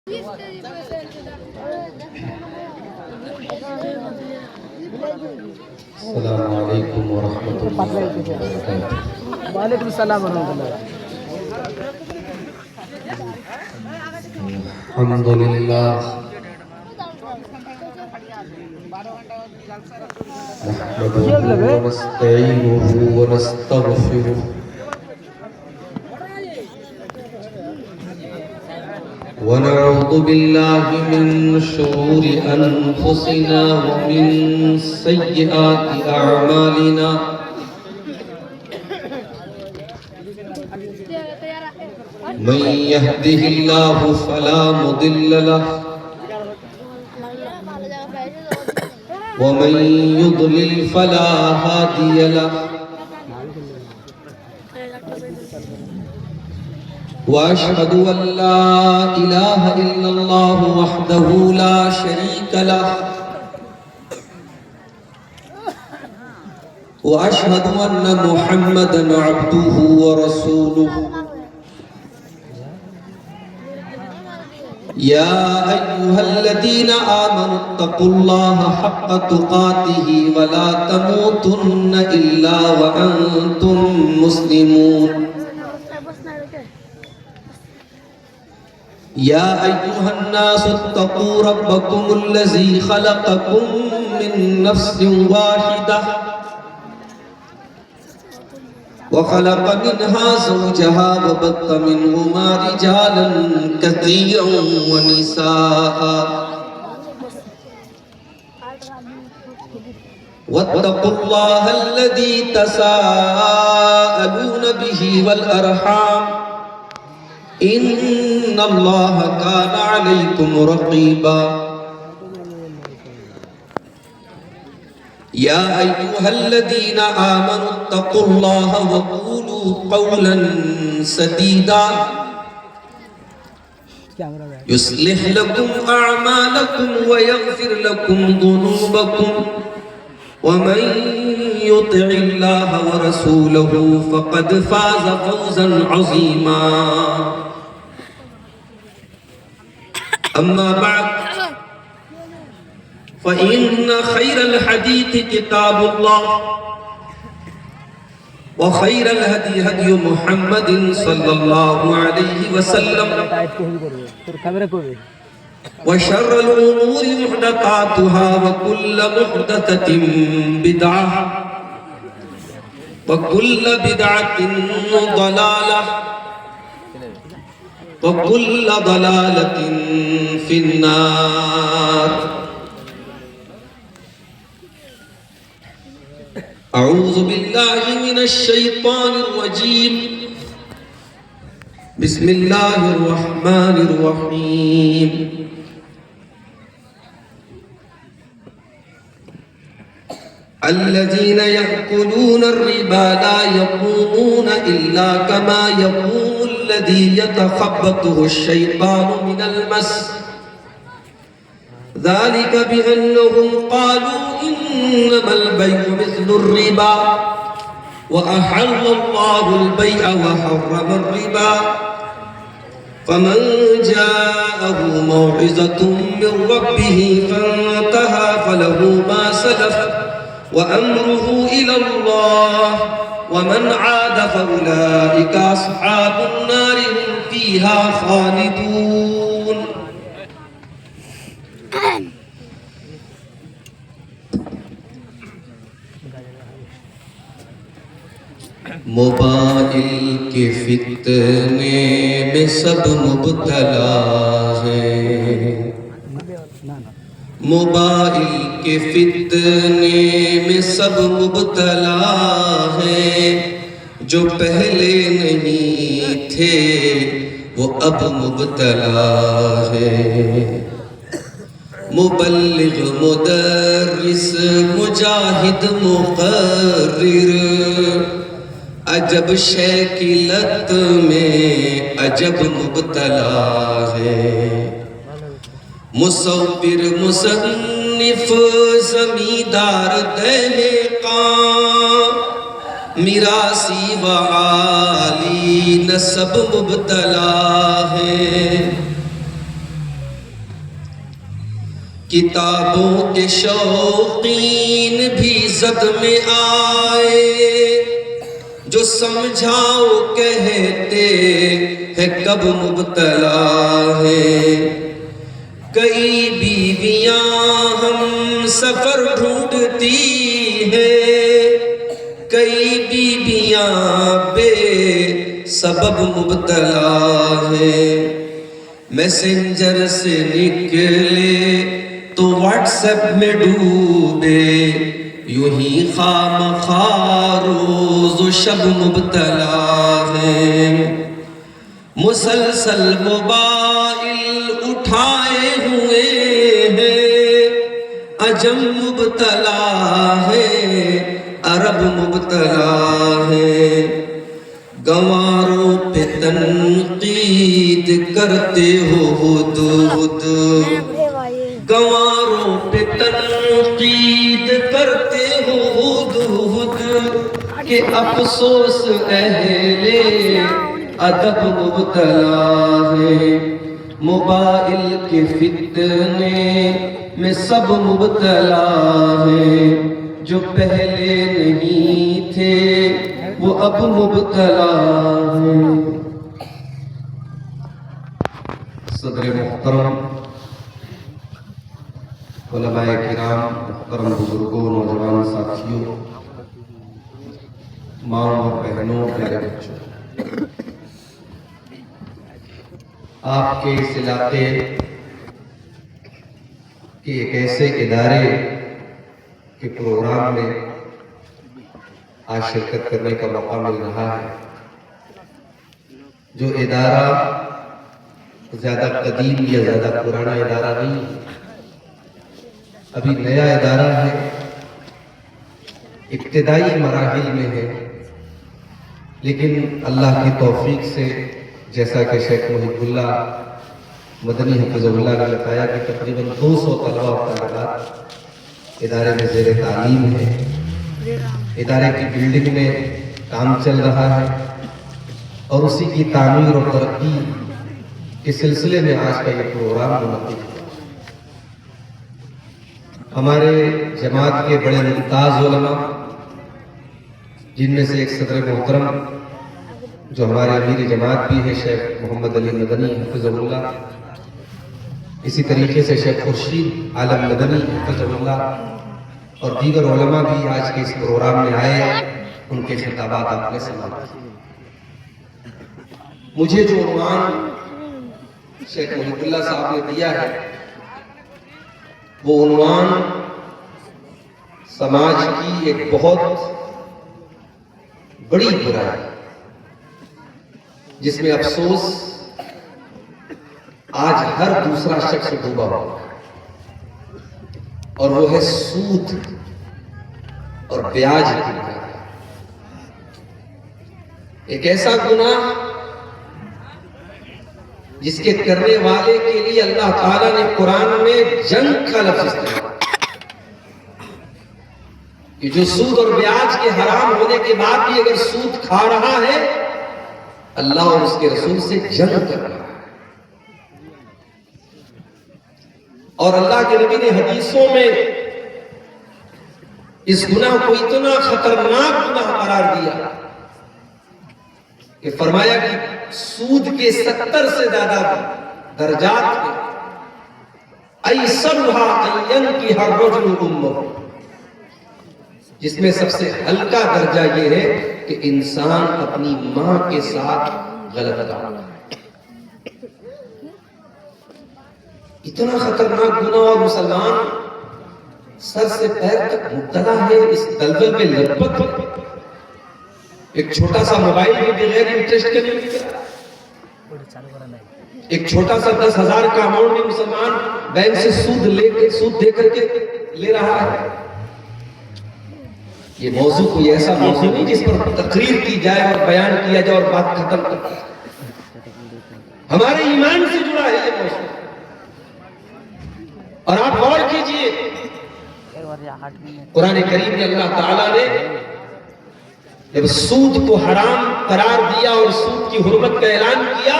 السلام علیکم ورحمۃ اللہ وبرکاتہ۔ وعلیکم السلام ورحمۃ اللہ۔ الحمد للہ نحمده ونستعینه ونستغفره ونعوذ بالله من شرور أنفسنا ومن سيئات أعمالنا من يهده الله فلا مضل له ومن يضلل فلا هادي له وأشهد أن لا إله إلا الله وحده لا شريك له وأشهد أن محمدا عبده ورسوله يا أيها الذين آمنوا اتقوا الله حق تقاته ولا تموتن إلا وأنتم مسلمون يا أيها الناس اتقوا ربكم الذي خلقكم من نفس واحدة وخلق منها زوجها وبث منهما رجالا كثيرا ونساء واتقوا الله الذي تساءلون به والأرحام إن الله كان عليكم رقيبا يا أيها الذين آمنوا اتقوا الله وقولوا قولا سديدا يصلح لكم أعمالكم ويغفر لكم ذنوبكم ومن يطع الله ورسوله فقد فاز فوزا عظيما أما بعد فإن خير الحديث كتاب الله وخير الهدي هدي محمد صلى الله عليه وسلم وشر الأمور محدثاتها وكل محدثة بدعة وكل بدعة ضلالة وكل ضلالة في النار أعوذ بالله من الشيطان الرجيم بسم الله الرحمن الرحيم الذين يأكلون الربا لا يقومون إلا كما يقوم الذي يتخبطه الشيطان من المس ذلك بأنهم قالوا إنما البيع مثل الربا وأحل الله البيع وحرم الربا فمن جاءه موعظة من ربه فانتهى فله ما سلف وأمره إلى الله ومن عاد فأولئك أصحاب النار هم فيها خالدون موبائل کے فتنے میں سب مبتلا ہیں موبائل کے فتنے میں سب مبتلا ہیں جو پہلے نہیں تھے وہ اب مبتلا ہیں مبلغ مدرس مجاہد مقرر عجب شے کی لت میں عجب مبتلا ہے مصور مصنف زمیندار دہقان میراثی و عالی نسب مبتلا ہے کتابوں کے شوقین بھی زد میں آئے، جو سمجھاؤ کہتے ہیں کب مبتلا ہے۔ کئی بیویاں ہم سفر ڈھونڈتی ہیں، کئی بیویاں بے سبب مبتلا ہے۔ میسنجر سے نکلے تو واٹس ایپ میں ڈوبے، یوں ہی خواہ روز و شب مبتلا ہے۔ مسلسل موبائل اٹھائے ہوئے ہیں، عجم مبتلا ہے، عرب مبتلا ہے۔ گنواروں پہ تنقید کرتے ہو ہدہد، گنواروں پہ تنقید کرتے ہو ہدہد، کہ افسوس اہل ادب مبتلا ہے۔ موبائل کے فتنے میں سب مبتلا ہے، جو پہلے نہیں تھے وہ اب مبتلا ہے۔ صدر محترم، علماء کرام، محترم بزرگوں، نوجوان ساتھیوں، ماں اور بہنوں، پیارے بچوں، آپ کے اس علاقے کے ایک ایسے ادارے کے پروگرام میں آج شرکت کرنے کا موقع مل رہا ہے، جو ادارہ زیادہ قدیم یا زیادہ پرانا ادارہ نہیں ہے، ابھی نیا ادارہ ہے، ابتدائی مراحل میں ہے، لیکن اللہ کی توفیق سے جیسا کہ شیخ محب اللہ مدنی حفظہ اللہ نے بتایا کہ تقریباً 200 طلبہ اور طالبات ادارے میں زیر تعلیم ہے۔ ادارے کی بلڈنگ میں کام چل رہا ہے اور اسی کی تعمیر اور ترقی کے سلسلے میں آج کا یہ پروگرام منعقد ہے۔ ہمارے جماعت کے بڑے ممتاز علماء، جن میں سے ایک صدر محترم جو ہمارے امیر جماعت بھی ہے شیخ محمد علی مدنی حفظہ اللہ، اسی طریقے سے شیخ خورشید عالم مدنی حفظہ اللہ، اور دیگر علماء بھی آج کے اس پروگرام میں آئے، ان کے خطابات آپ نے سماعت کیے۔ مجھے جو عنوان شیخ محب اللہ صاحب نے دیا ہے، وہ عنوان سماج کی ایک بہت بڑی برائی، جس میں افسوس آج ہر دوسرا شخص ڈوبا ہوا ہے، اور وہ ہے سود اور بیاج کی برائی۔ ایک ایسا گناہ جس کے کرنے والے کے لیے اللہ تعالیٰ نے قرآن میں جنگ کا لفظ استعمال کہ جو سود اور بیاج کے حرام ہونے کے بعد بھی اگر سود کھا رہا ہے، اللہ اور اس کے رسول سے جنگ کر رہا ہے۔ اور اللہ کے نبی نے حدیثوں میں اس گناہ کو اتنا خطرناک گناہ قرار دیا کہ فرمایا کہ سود کے 70 سے زیادہ درجات میں ایسرها ان ينكح الرجل امه، جس میں سب سے ہلکا درجہ یہ ہے کہ انسان اپنی ماں کے ساتھ غلط کام کرے۔ اتنا خطرناک گناہ، اور مسلمان سر سے پیر تک مبتلا ہے اس دلدل میں لپٹ۔ ایک چھوٹا سا موبائل بھی بغیر انٹرسٹ کے نہیں ملتا، ایک چھوٹا سا 10,000 کا اماؤنٹ بھی مسلمان بینک سے سود دے کر کے لے رہا ہے۔ یہ موضوع کوئی ایسا موضوع نہیں جس پر تقریر کی جائے اور بیان کیا جائے اور بات ختم کر دی جائے۔ ہمارے ایمان سے جڑا ہے یہ موضوع، اور آپ غور کیجئے قرآن کریم میں اللہ تعالیٰ نے جب سود کو حرام قرار دیا اور سود کی حرمت کا اعلان کیا،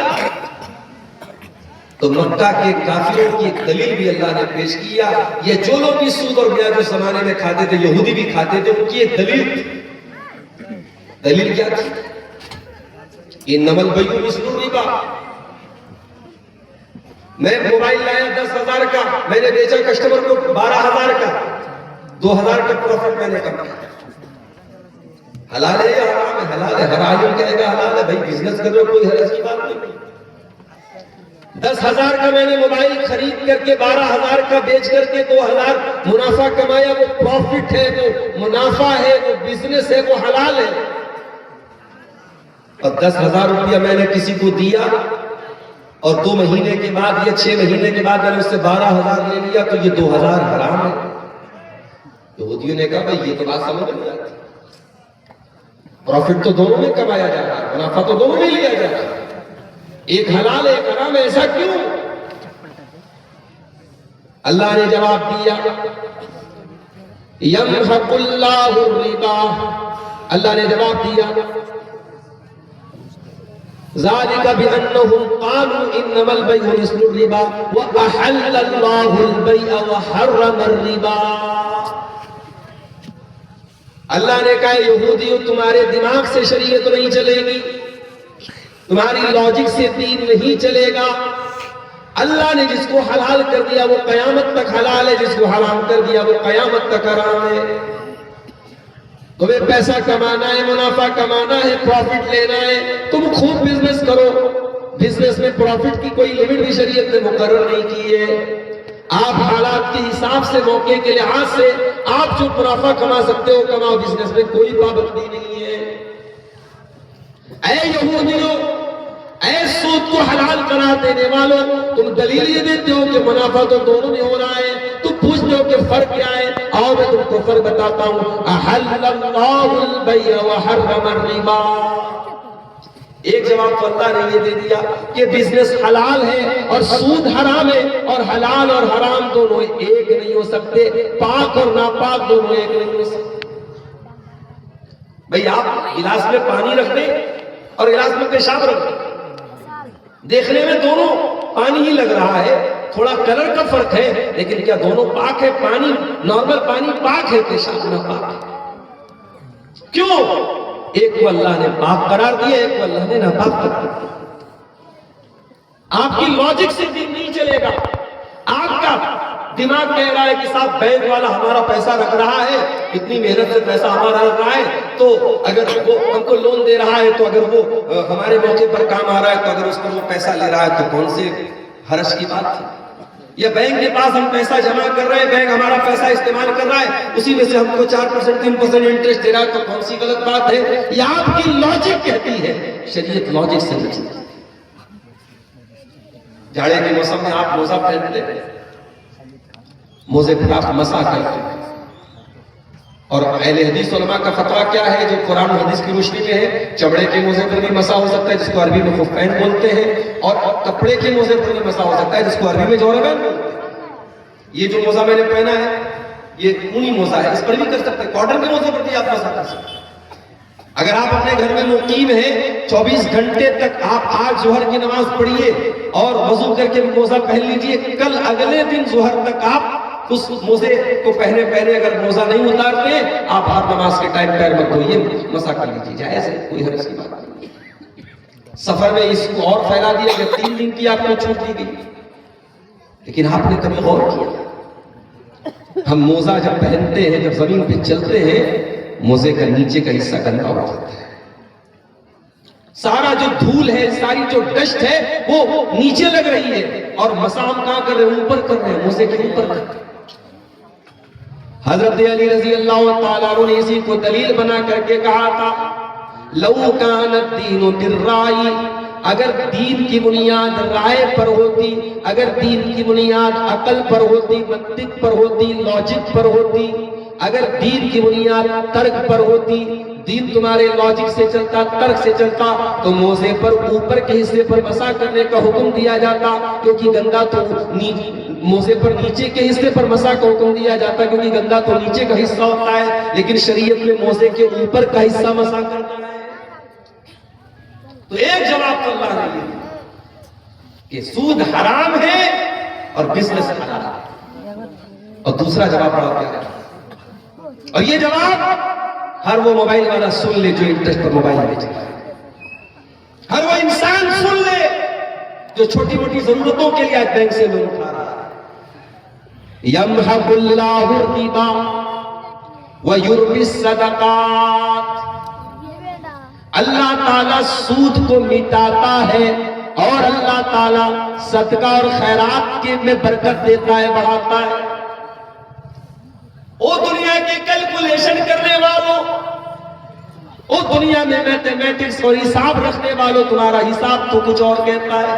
تو مکہ کے کافروں کی ایک دلیل بھی اللہ نے پیش کیا. یہ جو لوگ بھی سود اور بیاج اس زمانے میں کھاتے تھے، یہودی بھی کھاتے تھے، ان کی ایک دلیل تھی. دلیل کیا تھی؟ انما البیع مثل الربا. میں موبائل لایا 10,000 کا، میں نے بیچا کسٹمر کو 12,000 کا، 2,000 کا پروفٹ میں نے کمایا. حلال ہے یا حرام ہے؟ حلال ہے. ہر عالم کہے گا حلال ہے. بھائی بزنس کر رہے ہو، کوئی حرج کی بات نہیں. 10,000 کا میں نے موبائل خرید کر کے 12,000 کا بیچ کر کے 2,000 منافع کمایا. وہ پروفٹ ہے، وہ منافع ہے، وہ بزنس ہے، وہ حلال ہے. اور 10,000 روپیہ میں نے کسی کو دیا اور 2 مہینے کے بعد یا 6 مہینے کے بعد میں نے اس سے 12,000 لے لیا، تو یہ 2,000 حرام ہے. یہودیوں نے کہا بھائی یہ تو بات سمجھ نہیں آتی. پروفٹ تو دونوں میں کمایا جا رہا ہے، منافع تو دونوں میں لیا جا رہا ہے. ایک حلال ایک حرام، ایسا کیوں؟ اللہ نے جواب دیا یمحق اللہ الربا. اللہ نے جواب دیا ذالک بانہم قالوا انما البیع مثل الربا واحل اللہ البیع وحرم الربا. اللہ نے کہا یہودیوں تمہارے دماغ سے شریعت نہیں چلے گی، تمہاری لاجک سے دین نہیں چلے گا. اللہ نے جس کو حلال کر دیا وہ قیامت تک حلال ہے، جس کو حرام کر دیا وہ قیامت تک حرام ہے. تمہیں پیسہ کمانا ہے، منافع کمانا ہے، پروفٹ لینا ہے، تم خوب بزنس کرو. بزنس میں پروفٹ کی کوئی لمٹ بھی شریعت نے مقرر نہیں کی ہے. آپ حالات کے حساب سے، موقع کے لحاظ سے آپ جو منافع کما سکتے ہو کماؤ. بزنس میں کوئی پابندی نہیں ہے. اے یہودیوں، اے سود کو حلال قرار دینے والوں، تم دلیل یہ دیتے ہو کہ منافع تو دونوں میں ہو رہا ہے، تم پوچھتے ہو کہ فرق کیا ہے. آؤ میں تم کو فرق بتاتا ہوں. احل اللہ البیع وحرم الربا. ایک جواب تو اللہ نے یہ دے دیا کہ بزنس حلال ہے اور سود حرام ہے، اور حلال اور حرام دونوں ایک نہیں ہو سکتے، پاک اور ناپاک دونوں ایک نہیں ہو سکتے. بھئی آپ گلاس میں پانی رکھ دیں اور گلاس میں پیشاب رکھ دیں، دیکھنے میں دونوں پانی ہی لگ رہا ہے، تھوڑا کلر کا فرق ہے، لیکن کیا دونوں پاک ہے؟ پانی نارمل پانی پاک ہے، پیشاب ناپاک ہے. کیوں؟ ایک کو اللہ نے پاک قرار دیا، ایک کو اللہ نے ناپاک قرار دیا. آپ کی لاجک سے دین نہیں چلے گا. آپ کا دماغ کہہ رہا ہے کہ صاحب بینک والا ہمارا پیسہ رکھ رہا ہے، اتنی محنت سے پیسہ ہمارا رکھ رہا ہے، تو اگر وہ ہم کو لون دے رہا ہے، تو اگر وہ ہمارے موقع پر کام آ رہا ہے، تو اگر اس پر وہ پیسہ لے رہا ہے تو کون سے حرج کی بات تھی؟ یا بینک کے پاس ہم پیسہ جمع کر رہے ہیں، بینک ہمارا پیسہ استعمال کر رہا ہے، اسی میں سے ہم کو 4% 3% انٹرسٹ دے رہا ہے، تو کون سی غلط بات ہے؟ یہ آپ کی لاجک کہتی ہے. شریعت لاجک سے نہیں چلتی. جاڑے کے موسم میں آپ موزہ پہنتے ہیں، موزے پر آپ مسح کرتے ہیں. اور اہل حدیث علماء کا فتویٰ کیا ہے جو قرآن و حدیث کی روشنی میں ہے؟ چمڑے کے موزے پر بھی مسح ہو سکتا ہے جس کو عربی میں خفین بولتے ہیں، اور کپڑے کے موزے پر بھی مسح ہو سکتا ہے جس کو عربی میں جوربین بولتے ہیں. یہ جو موزہ میں نے پہنا ہے یہ اونی موزہ ہے، اس پر بھی کر سکتے ہیں. کاٹن کے موزے پر بھی آپ مسح کر سکتے ہیں. اگر آپ اپنے گھر میں مقیم ہیں 24 گھنٹے تک آپ آج ظہر کی نماز پڑھیے اور وضو کر کے موزہ پہن لیجئے. کل اگلے دن ظہر تک آپ اس موزے کو پہنے اگر موزہ نہیں اتارتے، آپ ہر نماز کے ٹائم پیر مت دھوئیے، مسح کر لیجیے. جائز ہے، کوئی حرج کی بات نہیں. سفر میں اس کو اور پھیلا دیا کہ 3 دن کی آپ کو چھوٹ دی گئی. لیکن آپ نے کبھی غور کیا؟ ہم موزہ جب پہنتے ہیں، جب زمین پہ چلتے ہیں، موزے کا نیچے کا حصہ گندا ہو جاتا ہے. سارا جو دھول ہے، ساری جو ڈسٹ ہے وہ نیچے لگ رہی ہے، اور مسح ہم کہاں کر رہے ہیں؟ اوپر کر رہے ہیں، موزے کے اوپر کر رہے ہیں. حضرت علی رضی اللہ تعالیٰ عنہ نے اسی کو دلیل بنا کر کے کہا تھا لو کان الدین بالرائے، اگر دین کی بنیاد رائے پر ہوتی، اگر دین کی بنیاد عقل پر ہوتی، منطق پر ہوتی، لاجک پر ہوتی، اگر دین کی بنیاد ترک پر ہوتی، دین تمہارے لاجک سے چلتا، ترک سے چلتا، تو موزے پر اوپر کے حصے پر مسح کرنے کا حکم دیا جاتا، کیونکہ گندا تو موزے پر نیچے کے حصے پر مسح کا حکم دیا جاتا، کیونکہ گندا تو نیچے کا حصہ ہوتا ہے. لیکن شریعت میں موزے کے اوپر کا حصہ مسح کرنا ہے. تو ایک جواب تو اللہ نے دیا کہ سود حرام ہے اور بزنس حلال ہے. اور دوسرا جواب بڑا پیارا ہے، اور یہ جواب ہر وہ موبائل والا سن لے جو انٹرسٹ پر موبائل بیچ رہا ہے، ہر وہ انسان سن لے جو چھوٹی موٹی ضرورتوں کے لیے آج بینک سے لون اٹھا رہا ہے. یمحق اللہ الربا ویربی الصدقات، اللہ تعالیٰ سود کو مٹاتا ہے اور اللہ تعالیٰ صدقہ اور خیرات کے میں برکت دیتا ہے، بڑھاتا ہے. او دنیا کی کیلکولیشن کرنے والوں، او دنیا میں میتھمیٹکس اور حساب رکھنے والوں، تمہارا حساب تو کچھ اور کہتا ہے.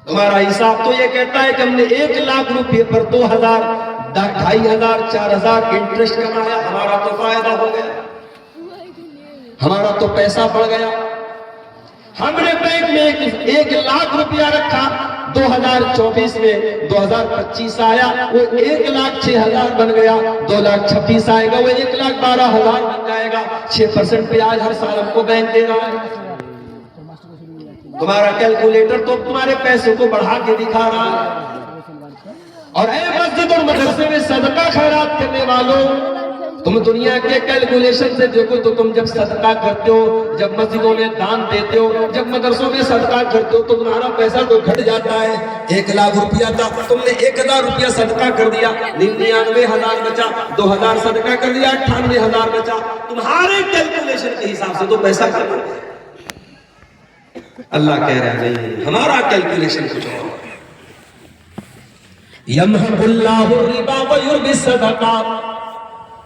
تمہارا حساب تو یہ کہتا ہے کہ ہم نے 1,00,000 روپے پر 2,000 2,500 4,000 انٹرسٹ کمایا، ہمارا تو فائدہ ہو گیا، ہمارا تو پیسہ بڑھ گیا. ہم نے بینک میں 1,00,000 روپیہ رکھا، 2024 میں 2025 آیا، وہ 1,06,000 بن گیا، 2,26,000 آئے گا، وہ 1,12,000 بن جائے گا. 6% بیاج ہر سال ہم کو بینک دے رہا ہے. تمہارا کیلکولیٹر تو تمہارے پیسے کو بڑھا کے دکھا رہا ہے. اور اے مسجد اور مدرسے میں صدقہ خیرات کرنے والوں، تم دنیا کے کیلکولیشن سے دیکھو تو تم جب صدقہ کرتے ہو، جب مسجدوں میں دان دیتے ہو، جب مدرسوں میں صدقہ کرتے ہو تو تمہارا پیسہ تو گھٹ جاتا ہے. 1,00,000 روپیہ تھا، تم نے 1,000 روپیہ صدقہ کر دیا، 99,000 بچا، 2,000 صدقہ کر دیا، 98,000 بچا. تمہارے کیلکولیشن کے حساب سے تو پیسہ کم ہے. اللہ کہہ رہا ہے نہیں، ہمارا کیلکولیشن کچھ اور. یمحق اللہ الربا ویربی الصدقات،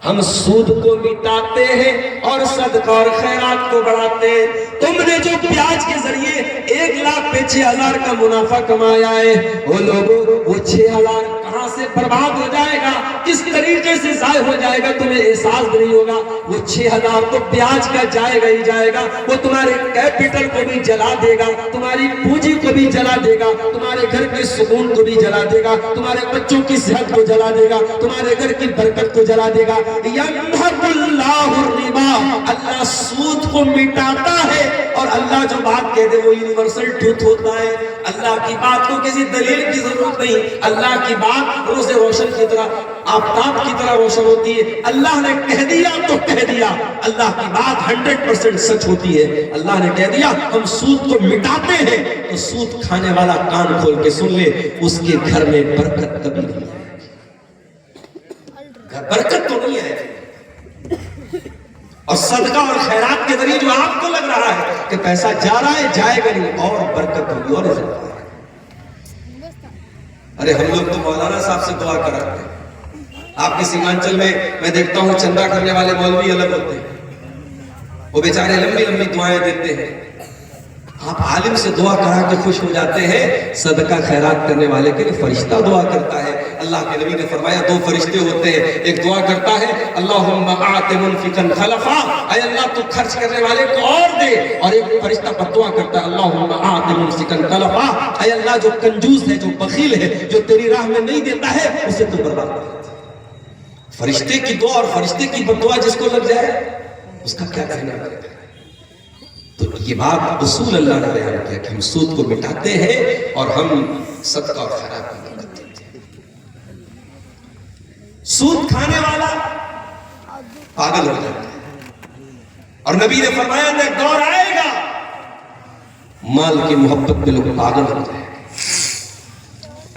ہم سود کو مٹاتے ہیں اور صدقہ اور خیرات کو بڑھاتے ہیں. تم نے جو بیاج کے ذریعے 1,00,000 پہ 6,000 کا منافع کمایا ہے، وہ لوگوں وہ 6,000 کہاں سے برباد ہو جائے گا، کس طریقے سے ضائع ہو جائے گا، تمہیں احساس نہیں ہوگا. وہ 6,000 تو بیاج کا جائے گا ہی جائے گا، وہ تمہارے کیپٹل کو بھی جلا دے گا، تمہاری پونجی کو بھی جلا دے گا، تمہارے گھر کے سکون کو بھی جلا دے گا، تمہارے بچوں کی صحت کو جلا دے گا، تمہارے گھر کی برکت کو جلا دے گا. یمحق اللہ الربا، اللہ سود کو مٹاتا ہے، اور اللہ جو بات کہہ دے وہ یونیورسل ٹروتھ ہوتا ہے. اللہ کی بات کو کسی دلیل کی ضرورت نہیں، اللہ کی بات روز روشن کی طرح، آفتاب کی طرح روشن ہوتی ہے. اللہ نے کہہ دیا تو کہہ دیا، اللہ کی بات 100% سچ ہوتی ہے. اللہ نے کہہ دیا ہم سود کو مٹاتے ہیں، تو سود کھانے والا کان کھول کے سن لے، اس کے گھر میں برکت کبھی نہیں ہے. برکت تو نہیں ہے. اور صدقہ اور خیرات کے ذریعے جو آپ کو لگ رہا ہے کہ پیسہ جا رہا ہے، جائے گا نہیں، اور برکت ہوگی اور عزت ہوگی. ارے ہم لوگ تو مولانا صاحب سے دعا کراتے ہیں. آپ کے سیمانچل میں میں دیکھتا ہوں چندہ کرنے والے مولوی الگ ہوتے ہیں، وہ بیچارے لمبی لمبی دعائیں دیتے ہیں. آپ عالم سے دعا کرا کے خوش ہو جاتے ہیں، صدقہ خیرات کرنے والے کے لیے فرشتہ دعا کرتا ہے. اللہ کے نبی نے فرمایا 2 فرشتے ہوتے ہیں، ایک دعا کرتا ہے اللہم آت منفقا خلفا، اے اللہ تو خرچ کرنے والے کو اور دے، اور ایک فرشتہ دعا کرتا ہے اللہم آت ممسکا خلفا، اے اللہ جو کنجوس ہے، جو بخیل ہے، جو تیری راہ میں نہیں دیتا ہے، اسے تو برباد کر. فرشتے کی دعا اور فرشتے کی بددعا جس کو لگ جائے اس کا کیا کہنا ہے. تو یہ بات اصول اللہ نے بیان کیا کہ ہم سود کو مٹاتے ہیں اور ہم صدقہ اور خیرات کو برکت دیتے ہیں. سود کھانے والا پاگل ہو جاتا ہے، اور نبی نے فرمایا کہ ایک دور آئے گا مال کی محبت میں لوگ پاگل ہو جائیں گے.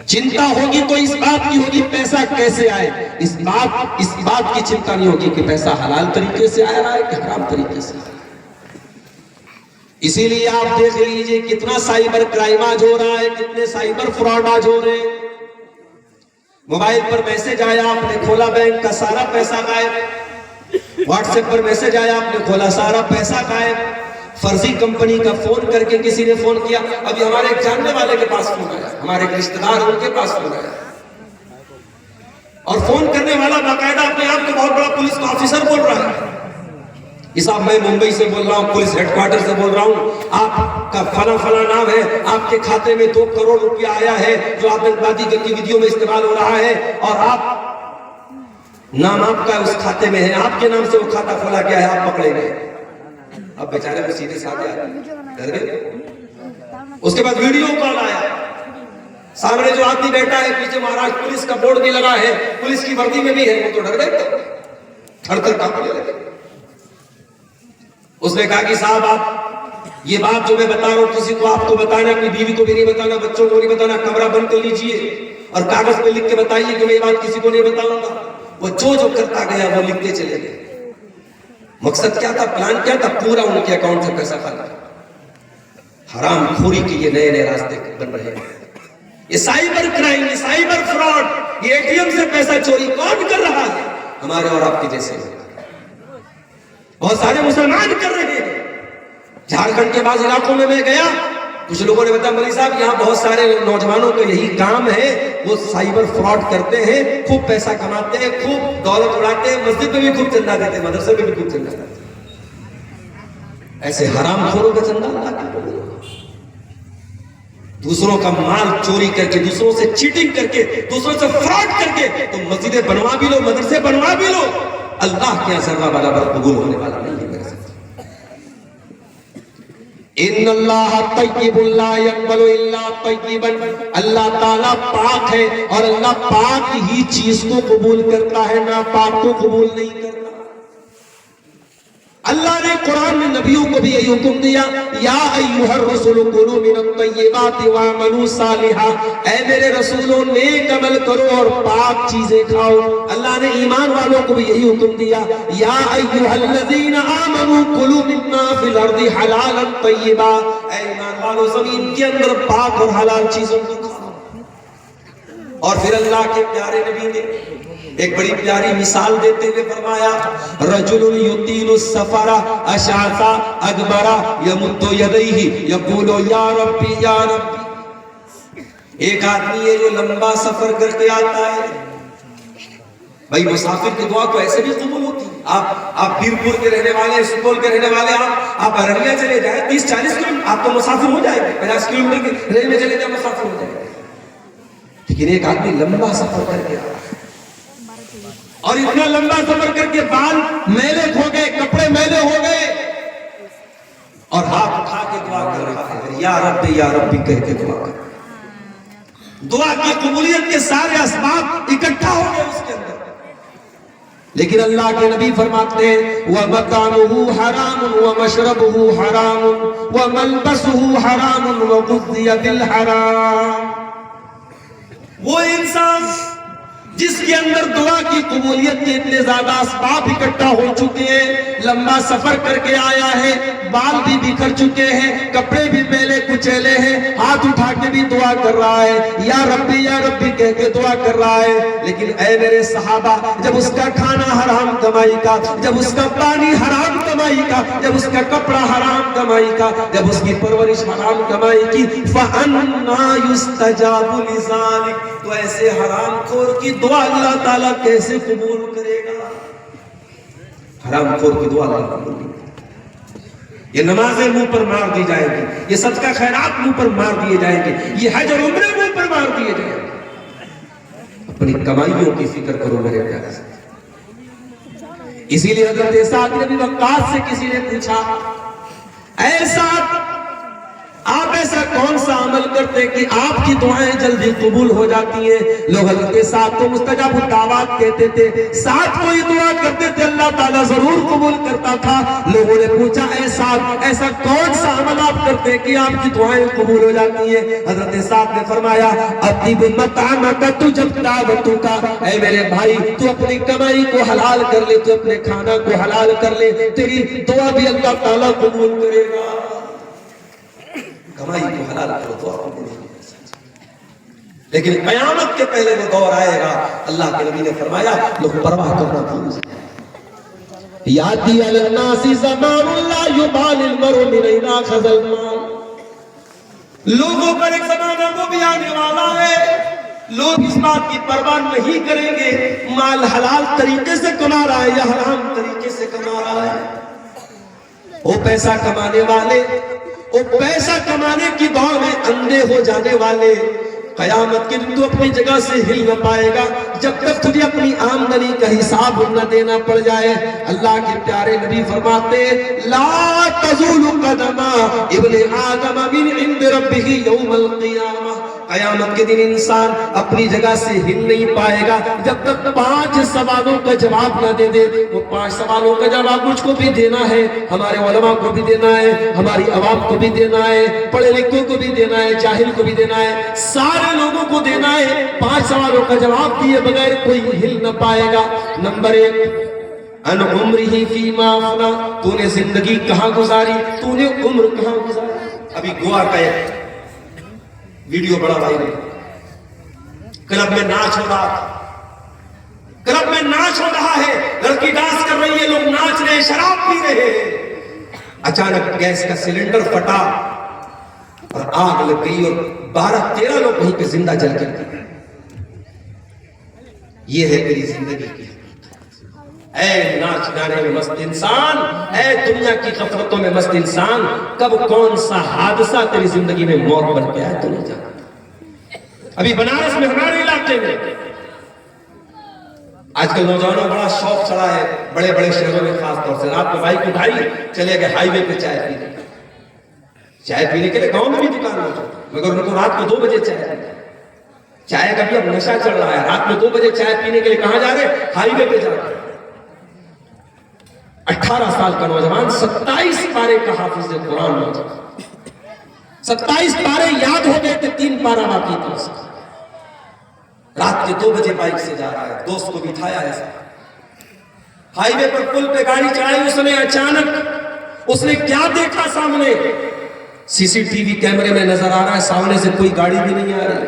چنتا ہوگی تو اس بات کی ہوگی پیسہ کیسے آئے، اس بات کی چنتا نہیں ہوگی کہ پیسہ حلال طریقے سے آیا ہے کہ حرام طریقے سے. اسی لیے آپ دیکھ لیجئے کتنا سائبر کرائم آج ہو رہا ہے، کتنے سائبر فراڈ آج ہو رہے ہیں. موبائل پر میسج آیا، آپ نے کھولا بینک کا سارا پیسہ غائب. واٹس ایپ پر میسج آیا، آپ نے کھولا سارا پیسہ غائب. فرضی کمپنی کا فون کر کے کسی نے فون کیا، ابھی ہمارے ایک جاننے والے کے پاس فون آیا، ہمارے ایک رشتہ دار ان کے پاس فون آیا، اور فون کرنے والا باقاعدہ اپنے آپ کو بہت بڑا پولیس کا آفیسر بول رہا ہے. یہ صاحب میں ممبئی سے بول رہا ہوں، پولیس ہیڈ کوارٹر سے بول رہا ہوں، آپ کا فلاں فلاں نام ہے، آپ کے کھاتے میں 2 کروڑ روپیہ آیا ہے جو آتنکوادی گتیویدھیوں میں استعمال ہو رہا ہے، اور آپ نام آپ کا اس کھاتے میں ہے، آپ کے نام سے وہ کھاتا کھولا گیا ہے، آپ پکڑے گئے. اب بیچارے کو سیدھے ساتھ ڈر گئے. اس کے بعد ویڈیو کال آیا, سامنے جو آدمی بیٹھا ہے پیچھے مہاراشٹر پولیس کا بورڈ بھی لگا ہے, پولیس کی وردی میں بھی ہے, وہ تو ڈر گئے, تھر تھر کانپنے لگے. اس نے کہا کہ صاحب آپ یہ بات جو میں بتا رہا ہوں کسی کو آپ کو بتانا, اپنی بیوی کو بھی نہیں بتانا, بچوں کو نہیں بتانا, کمرہ بند کر لیجئے اور کاغذ پہ لکھ کے بتائیے کہ میں یہ بات کسی کو نہیں بتاؤں گا. وہ جو کرتا گیا وہ لکھتے چلے گئے. مقصد کیا تھا, پلان کیا تھا, پورا ان کے اکاؤنٹ سے پیسہ کھانا. حرام خوری کے یہ نئے نئے راستے بن رہے ہیں. یہ سائبر کرائم, یہ سائبر فراڈ, یہ ATM سے پیسہ چوری کون کر رہا ہے؟ ہمارے اور آپ کے جیسے بہت سارے مسلمان کر رہے ہیں. جھارکھنڈ کے بعض علاقوں میں گیا, کچھ لوگوں نے بتایا مولوی صاحب یہاں بہت سارے نوجوانوں کا یہی کام ہے, وہ سائبر فراڈ کرتے ہیں, خوب پیسہ کماتے ہیں, خوب دولت اڑاتے ہیں, مسجد میں بھی خوب چندہ دیتے ہیں, مدرسے میں بھی خوب چندہ دیتے ہیں. ایسے حرام خوروں کا چندہ اللہ کیا کرے؟ دوسروں کا مال چوری کر کے, دوسروں سے چیٹنگ کر کے, دوسروں سے فراڈ کر کے تم مسجدیں بنوا بھی لو, مدرسے بنوا بھی لو, اللہ کے ذرہ برابر قبول ہونے والا نہیں ہے میرے ساتھ. ان اللہ طیب لا یقبل الا طیبا, اللہ تعالیٰ پاک ہے اور اللہ پاک ہی چیز کو قبول کرتا ہے, ناپاک کو قبول نہیں کرتا. اللہ نے قرآن میں نبیوں کو بھی یہی حکم دیا, یا ایھا الرسول کلوا من الطیبات واعملوا صالحا, اے میرے رسولوں نیک عمل کرو اور پاک چیزیں کھاؤ. اللہ نے ایمان والوں کو بھی یہی حکم دیا, یا ایھا الذین آمنوا کلوا مما فی الارض حلالا طیبا, اے ایمان والو زمین کے اندر پاک اور حلال چیزوں کو کھاؤ. اور پھر اللہ کے پیارے نبی نے ایک بڑی پیاری مثال دیتے ہوئے فرمایا, رجل یطیل السفر اشعث اکبر یمد یدیہ یقول یا ربی یا ربی. ایک آدمی ہے جو لمبا سفر کر کے آتا ہے. بھائی مسافر کی دعا تو ایسے بھی قبول ہوتی ہے. آپ بیرپور کے رہنے والے, سپول کے رہنے والے, آپ ارریہ چلے جائیں 30-40 کلومیٹر, آپ تو مسافر ہو جائے گے. 50 کلومیٹر کی ریل میں چلے جائیں مسافر ہو جائے گا. لیکن ایک آدمی لمبا سفر کر کے آتا ہے اور اتنا لمبا سفر کر کے بال میلے ہو گئے, کپڑے میلے ہو گئے, اور ہاتھ اٹھا کے دعا کر رہا ہے, یا ربی کہہ کے دعا کر. دعا کی قبولیت کے سارے اسباب اکٹھا ہو گئے اس کے اندر. لیکن اللہ کے نبی فرماتے ہیں, وَمَطْعَمُهُ حَرَامٌ وَمَشْرَبُهُ حَرَامٌ وَمَلْبَسُهُ حَرَامٌ وَغُذِّيَ بِالْحَرَامِ. وہ انسان جس کے اندر دعا کی قبولیت کے اتنے زیادہ اسباب اکٹھا ہو چکے ہیں, لمبا سفر کر کے آیا ہے, بال بھی بکھر چکے ہیں, کپڑے بھی میلے کچیلے ہیں, ہاتھ اٹھا کے بھی دعا کر رہا ہے, یا ربی کہہ کے دعا کر رہا ہے. لیکن اے میرے صحابہ, جب اس کا کھانا حرام کمائی کا, جب اس کا پانی حرام کمائی کا, جب اس کا کپڑا حرام کمائی کا, جب اس کی پرورش حرام کمائی کی, فَأَنَّا يُسْتَجَابُ لِذَلِكَ, تو ایسے حرام خور کی دعا اللہ تعالیٰ کیسے قبول کرے گا؟ حرام خور کی دعا اللہ قبول نہیں کرے. یہ نمازیں منہ پر مار دی جائیں گی, یہ صدقہ خیرات منہ پر مار دیے جائیں گے, یہ حج اور عمرے منہ پر مار دیے جائیں گے. اپنی کمائیوں کی فکر کرو میرے پیارے سے. اسی لیے حضرت سعد بن وقاص سے کسی نے پوچھا, اے سعد آپ ایسا کون سا عمل کرتے کہ آپ کی دعائیں جلدی قبول ہو جاتی ہیں؟ لوگ حضرت سعد کو مستجاب الدعوات کہتے تھے. سعد کو یہ دعا کرتے تھے اللہ تعالیٰ ضرور قبول کرتا تھا. لوگوں نے پوچھا, اے سعد ایسا کون سا عمل آپ کرتے کہ آپ کی دعائیں قبول ہو جاتی ہیں؟ حضرت سعد نے فرمایا, اطیب مطعمک تجب دعوتک, اے میرے بھائی تو اپنی کمائی کو حلال کر لے, تو اپنے کھانا کو حلال کر لے, تیری دعا بھی اللہ تعالیٰ قبول کرے گا. کمائی کو حلال کرو تو آپ کو. لیکن قیامت کے پہلے وہ دور آئے گا, اللہ کے نبی نے فرمایا لوگ پرواہ کرنا بھول جائیں. یاتی علی الناس زمان لا یبالی المرء من این اخذ المال, لوگوں پر ایک زمانہ وہ بھی آنے والا ہے, لوگ اس بات کی پرواہ نہیں کریں گے مال حلال طریقے سے کما رہا ہے یا حرام طریقے سے کما رہا ہے. وہ پیسہ کمانے والے, وہ پیسہ کمانے کی دوڑ میں اندھے ہو جانے والے, قیامت کے دن تو اپنی جگہ سے ہل نہ پائے گا جب تک تجھے اپنی آمدنی کا حساب نہ دینا پڑ جائے. اللہ کے پیارے نبی فرماتے لا تزول قدم ابن آدم من عند ربہ یوم القیامہ. قیامت کے دن انسان اپنی جگہ سے ہل نہیں پائے گا جب تک 5 سوالوں کا جواب نہ دے دے. وہ 5 سوالوں کا جواب مجھ کو بھی دینا ہے, ہمارے علماء کو بھی دینا ہے, ہماری عوام کو بھی دینا ہے, پڑھے لکھوں کو بھی دینا ہے, جاہل کو بھی دینا ہے, سارے لوگوں کو دینا ہے. 5 سوالوں کا جواب دیے بغیر کوئی ہل نہ پائے گا. نمبر 1 ان عمرہ فیما افنا, تو نے زندگی کہاں گزاری, تو نے عمر کہاں گزاری. ابھی گوا کا ایک ویڈیو بڑا وائرل, کلب میں ناچ ہو رہا تھا, کلب میں ناچ ہو رہا ہے, لڑکی ڈانس کر رہی ہے, لوگ ناچ رہے ہیں, شراب پی رہے ہیں. اچانک گیس کا سلنڈر پھٹا اور آگ لگ گئی اور 12-13 لوگ وہیں پہ زندہ جل گئے. یہ ہے میری زندگی کی. اے ناچ گانے میں مست انسان, اے دنیا کی غفلتوں میں مست انسان, کب کون سا حادثہ تیری زندگی میں موت بن کے آئے تو نہیں جانتا. ابھی بنارس میں ہمارے علاقے میں آج کل نوجوانوں بڑا شوق چڑھا ہے, بڑے بڑے شہروں میں خاص طور سے رات کو بائک اٹھائی چلے گئے ہائی وے پہ چائے پینے. چائے پینے کے لیے گاؤں میں بھی دکان موجود, مگر ان کو رات کو 2 بجے چائے پینے. چائے کا بھی اب نشہ چل رہا ہے, رات میں 2 بجے چائے پینے کے لیے کہاں جا رہے, ہائی وے پہ جا رہے. 18 سال کا نوجوان 27 پارے کا حافظ قرآن نوجوان, 27 پارے یاد ہو گئے تھے, 3 پارہ باقی تھا اس کا. رات کے 2 بجے بائک سے جا رہا ہے, دوست کو بٹھایا ایسا, ہائی وے پر پل پہ گاڑی چڑھائی. اس نے اچانک اس نے کیا دیکھا, سامنے سی سی ٹی وی کیمرے میں نظر آ رہا ہے, سامنے سے کوئی گاڑی بھی نہیں آ رہی,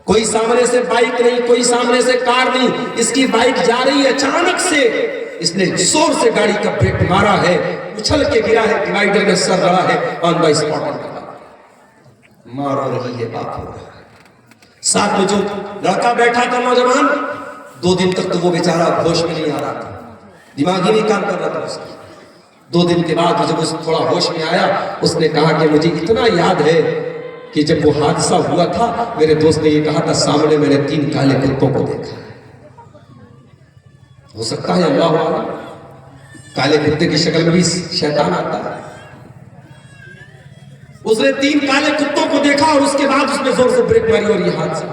کوئی سامنے سے بائک نہیں, کوئی سامنے سے کار نہیں, اس کی بائک جا رہی ہے. اچانک سے اس نے زور سے گاڑی کا بریک مارا ہے, اچھل کے گرا ہے, ڈیوائیڈر میں سر رہا ہے, آن بائی اسپاٹ مار ہو رہی ہے, باپ ہو رہا ہے. ساتھ میں جو لڑکا بیٹھا تھا نوجوان, 2 دن تک تو وہ بیچارہ ہوش میں نہیں آ رہا تھا, دماغ ہی نہیں کام کر رہا تھا اس کی. 2 دن کے بعد جب اس تھوڑا ہوش میں آیا, اس نے کہا کہ مجھے اتنا یاد ہے کہ جب وہ حادثہ ہوا تھا میرے دوست نے یہ کہا تھا, سامنے میں نے 3 کالے کتوں کو دیکھا. ہو سکتا ہے اللہ عالم کالے کتے کی شکل میں بھی شیطان آتا ہے. اس نے 3 کالے کتوں کو دیکھا اور اس کے بعد اس نے زور سے بریک ماری اور یہ حادثہ.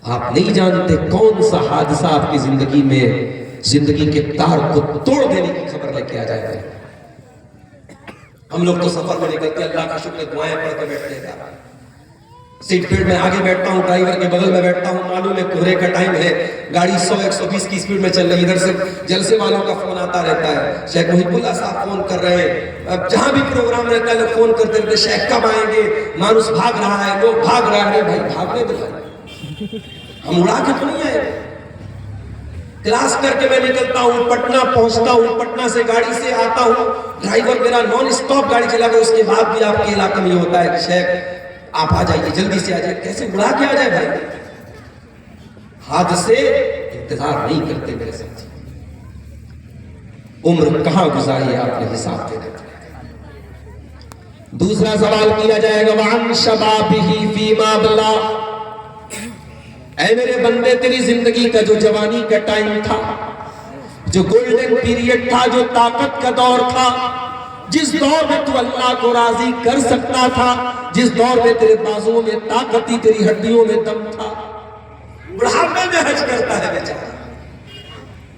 آپ نہیں جانتے کون سا حادثہ آپ کی زندگی میں زندگی کے تار کو توڑ دینے کی خبر لے کے آ جائے گا. ہم لوگ تو سفر میں نکلتے اللہ کا شکر دعائیں پڑھ کے بیٹھتے ہیں, سیٹ بیلٹ میں آگے بیٹھتا ہوں, ڈرائیور کے بغل میں بیٹھتا ہوں, معلوم ہے کوہرے کا ٹائم ہے, گاڑی 100-120 کی سپیڈ میں چل رہی ہے, ادھر سے جلسے والوں کا فون آتا رہتا ہے, شیخ محب اللہ صاحب فون کر رہے ہیں. اب جہاں بھی پروگرام رہتا ہے لوگ فون کرتے رہتے, شیخ کب آئیں گے, مانوس بھاگ رہا ہے, لوگ بھاگ رہا ہے. بھائی بھاگنے دو, ہم اڑا کے تو نہیں آئے. کلاس کر کے میں نکلتا ہوں, پٹنہ پہنچتا ہوں, پٹنہ سے گاڑی سے آتا ہوں, ڈرائیور میرا نان اسٹاپ گاڑی چلا گیا. اس کے بعد بھی آپ کے علاقے میں یہ ہوتا ہے, شیخ آپ آ جائیے, جلدی سے آ جائے. کیسے اڑا کے آ جائے بھائی, حادثے انتظار نہیں کرتے میرے ساتھ. عمر کہاں گزاری آپ نے حساب دے دیتے. دوسرا سوال کیا جائے گا, وَعَنْ شَبَابِهِ فِيمَا بَلَا, اے میرے بندے تیری زندگی کا جو جوانی کا ٹائم تھا, جو گولڈن پیریڈ تھا, جو طاقت کا دور تھا, جس دور میں تو اللہ کو راضی کر سکتا تھا, جس دور میں تیرے بازوؤں میں طاقت تھی, تیری ہڈیوں میں دم تھا, بڑھاپے میں حج کرتا ہے بیچارہ.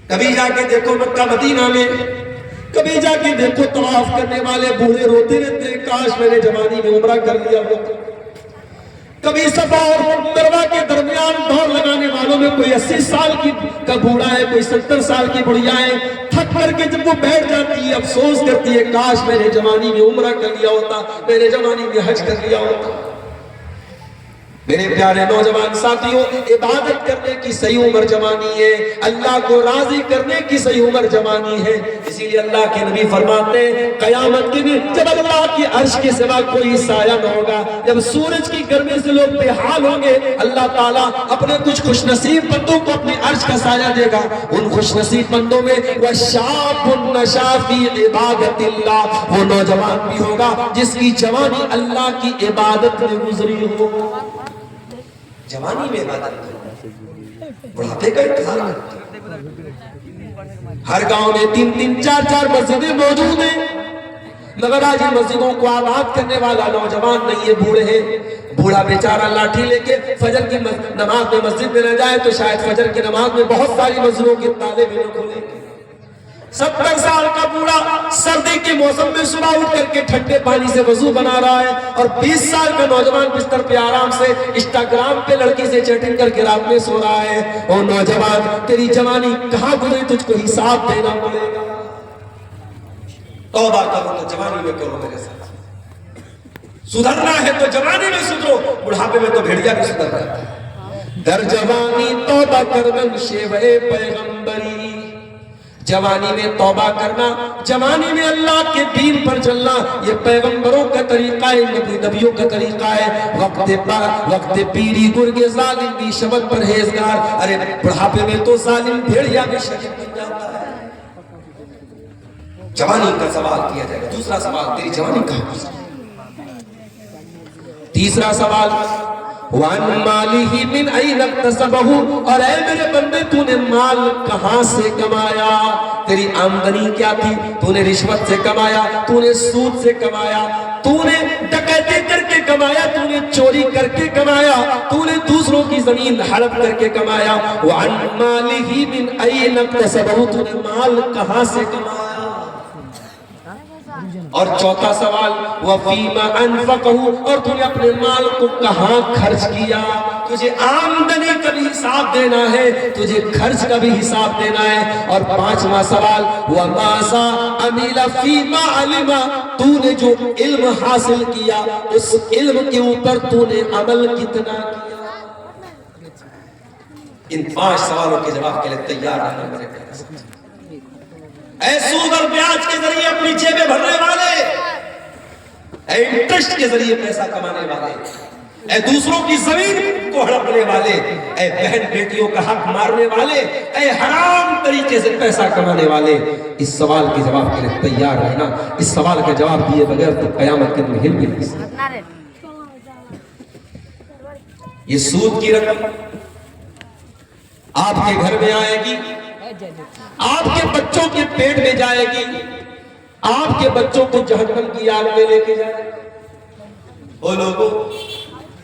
کبھی جا کے دیکھو مکہ مدینہ میں, کبھی جا کے دیکھو طواف کرنے والے بوڑھے روتے رہتے ہیں, کاش میں نے جوانی میں عمرہ کر لیا ہوتا. کبھی صفا اور مروہ کے درمیان دوڑ لگانے والوں میں کوئی 80 سال کا بوڑھا ہے, کوئی 70 سال کی بڑھیا ہے, تھک کر کے جب وہ بیٹھ جاتی ہے افسوس کرتی ہے, کاش میں نے جوانی میں عمرہ کر لیا ہوتا, میں نے جوانی میں حج کر لیا ہوتا. میرے پیارے نوجوان ساتھیوں، عبادت کرنے کی صحیح عمر جوانی ہے، اللہ کو راضی کرنے کی صحیح عمر جوانی ہے۔ اسی لیے اللہ کے نبی فرماتے ہیں قیامت کے دن جب اللہ کی عرش کے سوا کوئی سایہ نہ ہوگا، جب سورج کی گرمی سے لوگ بے حال ہوں گے، اللہ تعالیٰ اپنے کچھ خوش نصیب بندوں کو اپنے عرش کا سایہ دے گا۔ ان خوش نصیب بندوں میں وَشَابٌ نَشَا فِي عِبَادَةِ اللَّهِ، وہ نوجوان بھی ہوگا جس کی جوانی اللہ کی عبادت میں گزری ہو۔ جوانی میں عبادت کرو، بڑھاپے کا انتظار کرتے۔ ہر گاؤں میں 3-3 4-4 مسجدیں موجود ہیں، مگر آج ان مسجدوں کو آباد کرنے والا نوجوان نہیں ہے، بوڑھے ہیں۔ بوڑھا بیچارہ لاٹھی لے کے فجر کی نماز میں مسجد میں نہ جائے تو شاید فجر کی نماز میں بہت ساری مسجدوں کے تالے بھی نہ کھولیں گے۔ 70 سال کا بوڑھا سردی کے موسم میں صبح اٹھ کر کے ٹھنڈے پانی سے وضو بنا رہا ہے، اور 20 سال کا نوجوان بستر پہ آرام سے انسٹاگرام پہ لڑکی سے چیٹنگ کر کے رات میں سو رہا ہے۔ اور نوجوان، تیری جوانی کہاں گزری، تجھ کو حساب دینا پڑے گا۔ توبہ کرو تو جوانی میں کرو میرے ساتھ، سدھرنا ہے تو جوانی میں سدھرو، بڑھاپے میں تو بھیڑیا بھی سدھر جاتا ہے۔ در جوانی توبہ کرنا شیوے پیغمبری، جوانی میں توبہ کرنا، جوانی میں اللہ کے دین پر چلنا، یہ پیغمبروں کا طریقہ ہے، نبیوں کا طریقہ ہے۔ وقت پیری گرگ ظالم بھی شبد پرہیزگار، ارے بڑھاپے میں تو ظالم بھیڑیا بھی شہید بن جاتا ہے۔ جوانی کا سوال کیا جائے گا۔ دوسرا سوال، تیری جوانی کہاں گزری؟ تیسرا سوال، وَعَنْ مَالِهِ مِنْ أَيْنَ اكْتَسَبَهُ، اور اے میرے بندے تو نے مال کہاں سے کمایا؟ تیری آمدنی کیا تھی؟ تو نے رشوت سے کمایا، تو نے سود سے کمایا، تو نے ڈکیتی کر کے کمایا، تو نے چوری کر کے کمایا، تو نے دوسروں کی زمین ہڑپ کر کے کمایا۔ وَعَنْ مَالِهِ مِنْ أَيْنَ اكْتَسَبَهُ، تو نے مال کہاں سے کمایا؟ اور چوتھا سوال، وَفِيمَ أَنفَقَهُ، اور تو نے اپنے مال کو کہاں خرچ کیا؟ تجھے آمدنی کا بھی حساب دینا ہے، تجھے خرچ کا بھی حساب دینا ہے۔ اور پانچواں سوال، وَمَاذَا عَمِلَ فِيمَا عَلِمَ، تو نے جو علم حاصل کیا اس علم کے اوپر تو نے عمل کتنا کیا؟ ان 5 سوالوں کے جواب کے لیے تیار رہنا میرے پیارے ساتھی۔ اے سود اور بیاج کے ذریعے اپنی جیبیں بھرنے والے، اے انٹرسٹ کے ذریعے پیسہ کمانے والے، اے دوسروں کی زمین کو ہڑپنے والے، اے بہن بیٹیوں کا حق مارنے والے، اے حرام طریقے سے پیسہ کمانے والے، اس سوال کے جواب کے لیے تیار رہنا۔ اس سوال کا جواب دیے بغیر تو قیامت کے دن ہل بھی نہیں سکتے۔ یہ سود کی رقم آپ کے گھر میں آئے گی، آپ کے بچوں کے پیٹ میں جائے گی، آپ کے بچوں کو جہنم کی آگ میں لے کے جائے گی۔ او لوگوں،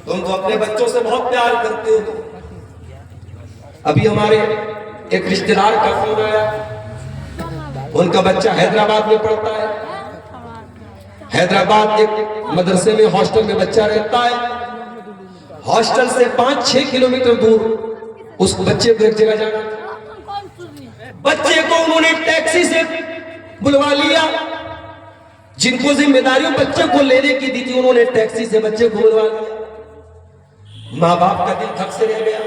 تم تو اپنے بچوں سے بہت پیار کرتے ہو۔ ابھی ہمارے ایک رشتہ دار کا فون آیا، ان کا بچہ حیدرآباد میں پڑھتا ہے۔ حیدرآباد ایک مدرسے میں ہاسٹل میں بچہ رہتا ہے، ہاسٹل سے 5-6 کلومیٹر دور اس بچے کو ایک جگہ جانا تھا۔ بچے کو انہوں نے ٹیکسی سے بلوا لیا، جن کو ذمہ داری بچے کو لینے کی دی تھی انہوں نے ٹیکسی سے بچے کو بلوا لیا۔ ماں باپ کا دل تھک سے رہ گیا،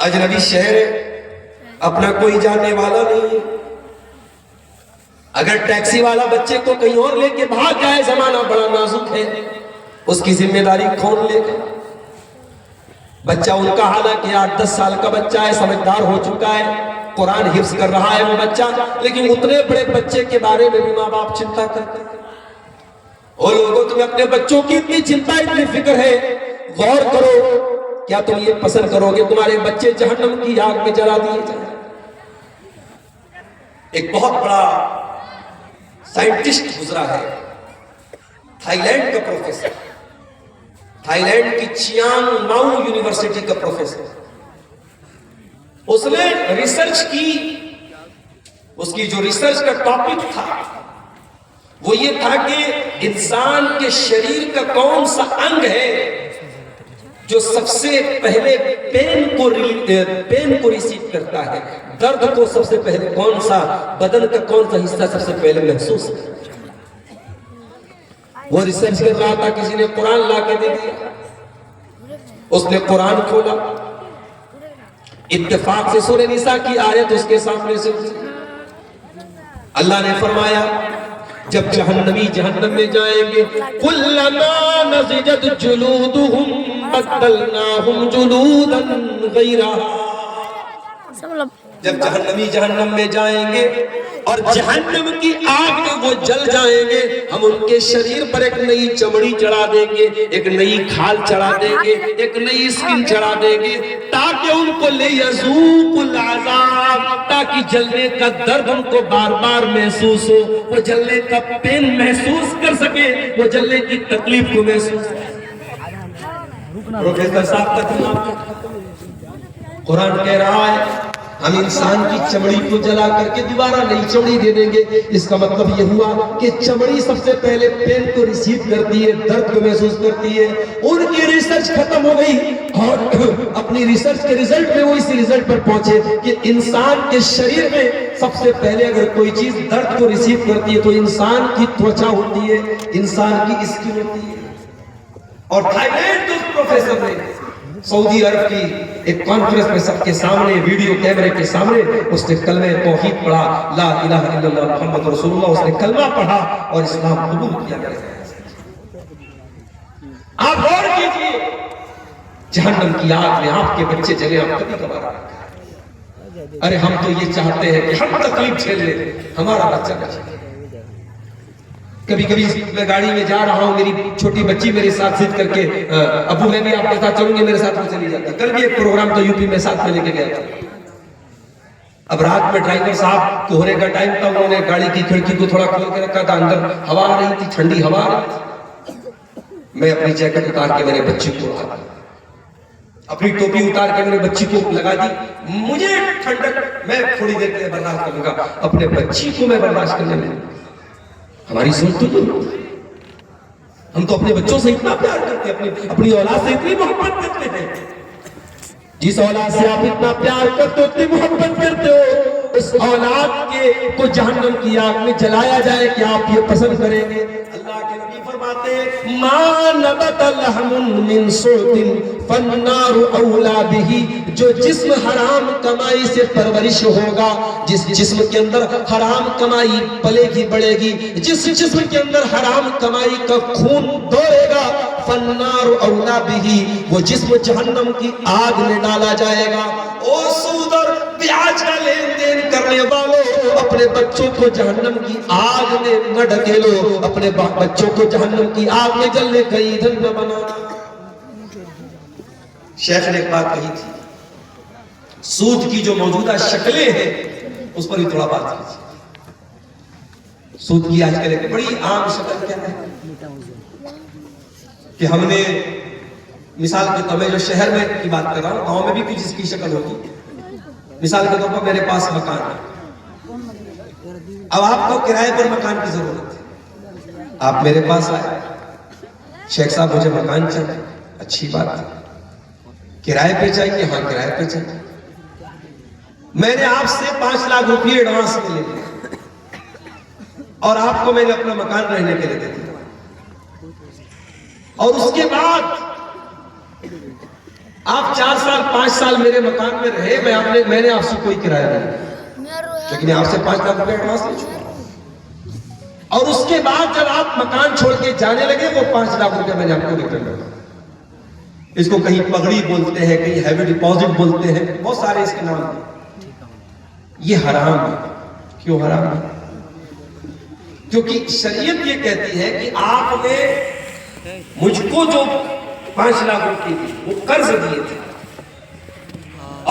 اجنبی شہر ہے، اپنا کوئی جاننے والا نہیں ہے، اگر ٹیکسی والا بچے کو کہیں اور لے کے بھاگ جائے، زمانہ بڑا نازک ہے، اس کی ذمہ داری کون لے گا؟ بچہ ان کا حالانکہ 8-10 سال کا بچہ ہے، سمجھدار ہو چکا ہے، قرآن حفظ کر رہا ہے وہ بچہ، لیکن اتنے بڑے بچے کے بارے میں بھی ماں باپ چنتا کرتے ہیں۔ اور لوگوں تمہیں اپنے بچوں کی اتنی چنتا، اتنی فکر ہے، غور کرو، کیا تم یہ پسند کرو گے تمہارے بچے جہنم کی آگ میں جلا دیے جائیں؟ ایک بہت بڑا سائنٹسٹ گزرا ہے، تھائی لینڈ کا پروفیسر، تھائی لینڈ کی چیانگ ماؤ یونیورسٹی کا پروفیسر، اس نے ریسرچ کی، اس کی جو ریسرچ کا ٹاپک تھا وہ یہ تھا کہ انسان کے شریر کا کون سا انگ ہے جو سب سے پہلے پین کو ریسیو کرتا ہے، درد کو سب سے پہلے کون سا بدن کا کون سا حصہ سب سے پہلے محسوس کرتا ہے۔ وہ ریسرچ کر رہا تھا، کسی نے قرآن لا کے دے دیا، اس نے قرآن کھولا, اتفاق سے سورہ نساء کی آیت اس کے سامنے سے اللہ نے فرمایا جب جہنمی جہنم میں جائیں گے کلما نضجت جلودہم بدلناہم جلودا غیرہا, جب جہنمی جہنم میں جائیں گے اور جہنم کی آگ میں وہ جل جائیں گے, ہم ان کے شریر پر ایک نئی چمڑی چڑھا دیں گے, ایک نئی کھال چڑھا دیں گے, ایک نئی سکن چڑھا دیں گے, تاکہ ان کو لیذوقوا العذاب, تاکہ جلنے کا درد ان کو بار بار محسوس ہو, وہ جلنے کا پین محسوس کر سکے, وہ جلنے کی تکلیف کو محسوس کر سکے. پروفیسر صاحب کا دماغ, قرآن کہہ رہا ہے ہم انسان کی چمڑی کو جلا کر کے دوبارہ نئی چمڑی دے دیں گے. اس کا مطلب یہ ہوا کہ چمڑی سب سے پہلے پین کو ریسیو کرتی ہے, درد کو محسوس کرتی ہے. ان کی ریسرچ ختم ہو گئی اور اپنی ریسرچ کے ریزلٹ میں وہ اسی ریزلٹ پر پہنچے کہ انسان کے شریر میں سب سے پہلے اگر کوئی چیز درد کو ریسیو کرتی ہے تو انسان کی توچا ہوتی ہے, انسان کی اسکن ہوتی ہے. اور تھائی لینڈ کے پروفیسر نے سعودی عرب کی ایک کانفرنس میں سب کے سامنے ویڈیو کیمرے کے سامنے اس نے کلمہ توحید پڑھا, لا الہ الا اللہ محمد رسول اللہ, اس نے کلمہ پڑھا اور اسلام قبول کیا. آپ غور کیجئے, جہنم کی آگ میں آپ کے بچے جلے, آپ کبھی کبھار ارے ہم تو یہ چاہتے ہیں کہ ہم تکلیف جھیل لیں, ہمارا بچہ بچے. کبھی کبھی میں گاڑی میں جا رہا ہوں, میری چھوٹی بچی میرے ساتھ ضد کر کے ابو میں بھی آپ کے ساتھ چلوں گی, میرے ساتھ وہ چلی جاتی. کل بھی ایک پروگرام تو یوپی میں ساتھ میں لے کے گیا تھا. اب رات میں ڈرائیور صاحب کوہرے کا ٹائم تھا, انہوں نے گاڑی کی کھڑکی کو تھوڑا کھول کے رکھا تھا, اندر ہوا آ رہی تھی, ٹھنڈی ہوا آ رہی تھی. میں اپنی جیکٹ اتار کے میرے بچی کو اٹھا, اپنی ٹوپی اتار کے میرے بچی کو لگا دی. مجھے ٹھنڈک میں تھوڑی دیر کے لیے برداشت کروں گا, اپنے بچی کو میں برداشت کرنے میں. ہماری سوچ تو ہم تو اپنے بچوں سے اتنا پیار کرتے ہیں, اپنی اولاد سے اتنی محبت کرتے ہیں. جس اولاد سے آپ اتنا پیار کرتے ہو, اتنی محبت کرتے ہو, اس اولاد کے کو جہنم کی آگ میں جلایا جائے کہ آپ یہ پسند کریں گے؟ اللہ کے نبی فرماتے ہیں ما نبت لحم من صوت فالنار اولا به, جو جسم حرام کمائی سے پرورش ہوگا, جس جسم کے اندر حرام کمائی پلے گی بڑھے گی, جس جسم کے اندر حرام کمائی کا خون دوڑے گا, فالنار اولا به, وہ جسم جہنم کی آگ میں ڈالا جائے گا. او سود اور بیاج کا لین دین کرنے والوں, اپنے بچوں کو جہنم کی آگ میں نہ ڈھکیلو, اپنے بچوں کو جہنم کی آگ میں جلنے کا ایندھن نہ بنانا. شیخ نے ایک بات کہی تھی, سود کی جو موجودہ شکلیں ہیں اس پر بھی تھوڑا بات کیجیے. سود کی آج کل ایک بڑی عام شکل کیا ہے کہ ہم نے مثال کے طور پر جو شہر میں کی بات کر رہا ہوں, گاؤں میں بھی کچھ اس کی شکل ہوتی. مثال کے طور پر میرے پاس مکان ہے, اب آپ کو کرائے پر مکان کی ضرورت ہے, آپ میرے پاس آئے, شیخ صاحب مجھے مکان چاہیے. اچھی بات ہے, کرائے پہ چاہیے؟ ہاں کرائے پہ چاہیے. میں نے آپ سے 5 لاکھ روپے ایڈوانس میں لے لیا اور آپ کو میں نے اپنا مکان رہنے کے لیے دے دیا, اور اس کے بعد آپ 4 سال 5 سال میرے مکان میں رہے, میں نے آپ سے کوئی کرایہ نہیں دیا, کیونکہ میں آپ سے 5 لاکھ روپے ایڈوانس لے چکا. اور اس کے بعد جب آپ مکان چھوڑ کے جانے لگے, وہ 5 لاکھ روپے میں نے آپ کو ریٹرن کر دیا. اس کو کہیں پگڑی بولتے ہیں, کہیں ہیوی ڈپازٹ بولتے ہیں, بہت سارے اس کے نام ہیں. یہ حرام ہے. کیوں حرام ہے؟ کیونکہ شریعت یہ کہتی ہے کہ آپ نے مجھ کو جو 5 لاکھ روپے دی وہ قرض دیے تھے,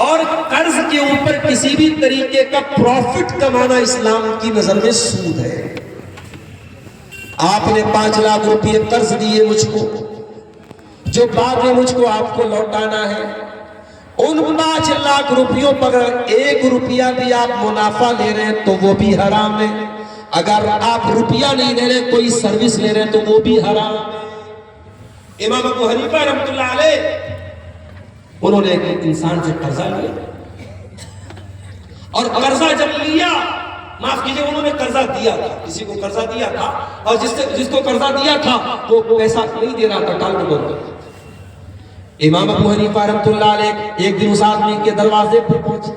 اور قرض کے اوپر کسی بھی طریقے کا پروفٹ کمانا اسلام کی نظر میں سود ہے. آپ نے 5 لاکھ روپے قرض دیے مجھ کو, جو بعد میں مجھ کو آپ کو لوٹانا ہے. ان 5 لاکھ روپیوں پر اگر 1 روپیہ بھی آپ منافع لے رہے ہیں تو وہ بھی حرام ہے. اگر آپ روپیہ نہیں لے رہے, کوئی سروس لے رہے ہیں تو وہ بھی حرام ہے. امام ابو حنیفہ رحمۃ اللہ علیہ, انہوں نے ایک انسان سے قرضہ لیا, اور قرضہ جب لیا, معاف کیجئے, انہوں نے قرضہ دیا تھا, کسی کو قرضہ دیا تھا, اور جس کو قرضہ دیا تھا وہ پیسہ نہیں دے رہا تھا, ٹال مٹول. امام ابو حنیفہ رحمۃ اللہ علیہ ایک دن اس آدمی کے دروازے پر پہنچے،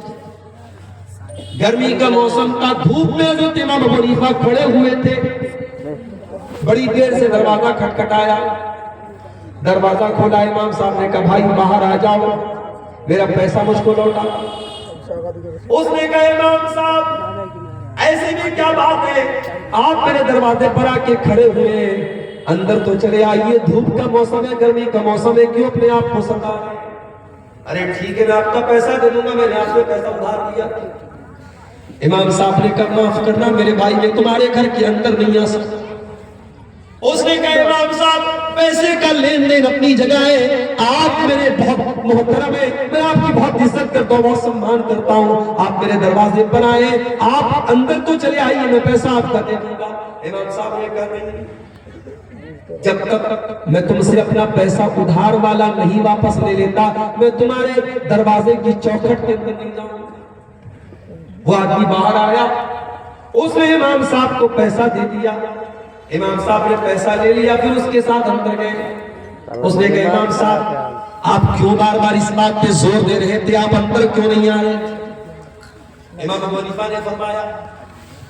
گرمی کا موسم تھا، دھوپ میں حضرت امام ابو حنیفہ کھڑے ہوئے تھے، بڑی دیر سے دروازہ کھٹکھٹایا، دروازہ کھولا، امام صاحب نے کہا بھائی باہر آ جاؤ، میرا پیسہ مجھ کو لوٹا۔ اس نے کہا امام صاحب ایسے بھی کیا بات ہے، آپ میرے دروازے پر آ کے کھڑے ہوئے، اندر تو چلے آئیے، دھوپ کا موسم ہے، گرمی کا موسم ہے، کیوں اپنے آپ کو ستا رہے ہیں؟ ارے ٹھیک ہے میں آپ کا پیسہ دے دوں گا، میں نے آپ سے پیسہ ادھار لیا۔ امام صاحب نے کہا معاف کرنا میرے بھائی، میں تمہارے گھر کے اندر نہیں آ سکتا۔ اس نے کہا امام صاحب پیسے کا لین دین اپنی جگہ ہے، آپ میرے بہت محترم ہیں، میں آپ کی بہت عزت کرتا ہوں، بہت سمان کرتا ہوں، آپ میرے دروازے پر آئے، آپ اندر تو چلے آئیے، میں پیسہ آپ کا دے دوں گا۔ امام صاحب نے کہا نہیں، جب تک میں تم سے اپنا پیسہ ادھار والا نہیں واپس لے لیتا، میں تمہارے دروازے کی چوکھٹ کے اندر نہیں جاؤں۔ وہ آدمی باہر آیا، اس نے امام صاحب کو پیسہ دے دیا، امام صاحب نے پیسہ لے لیا، پھر اس کے ساتھ اندر گئے۔ اس نے کہا امام صاحب آپ کیوں بار بار اس بات پہ زور دے رہے تھے، آپ اندر کیوں نہیں آئے؟ امام ابو حنیفہ نے فرمایا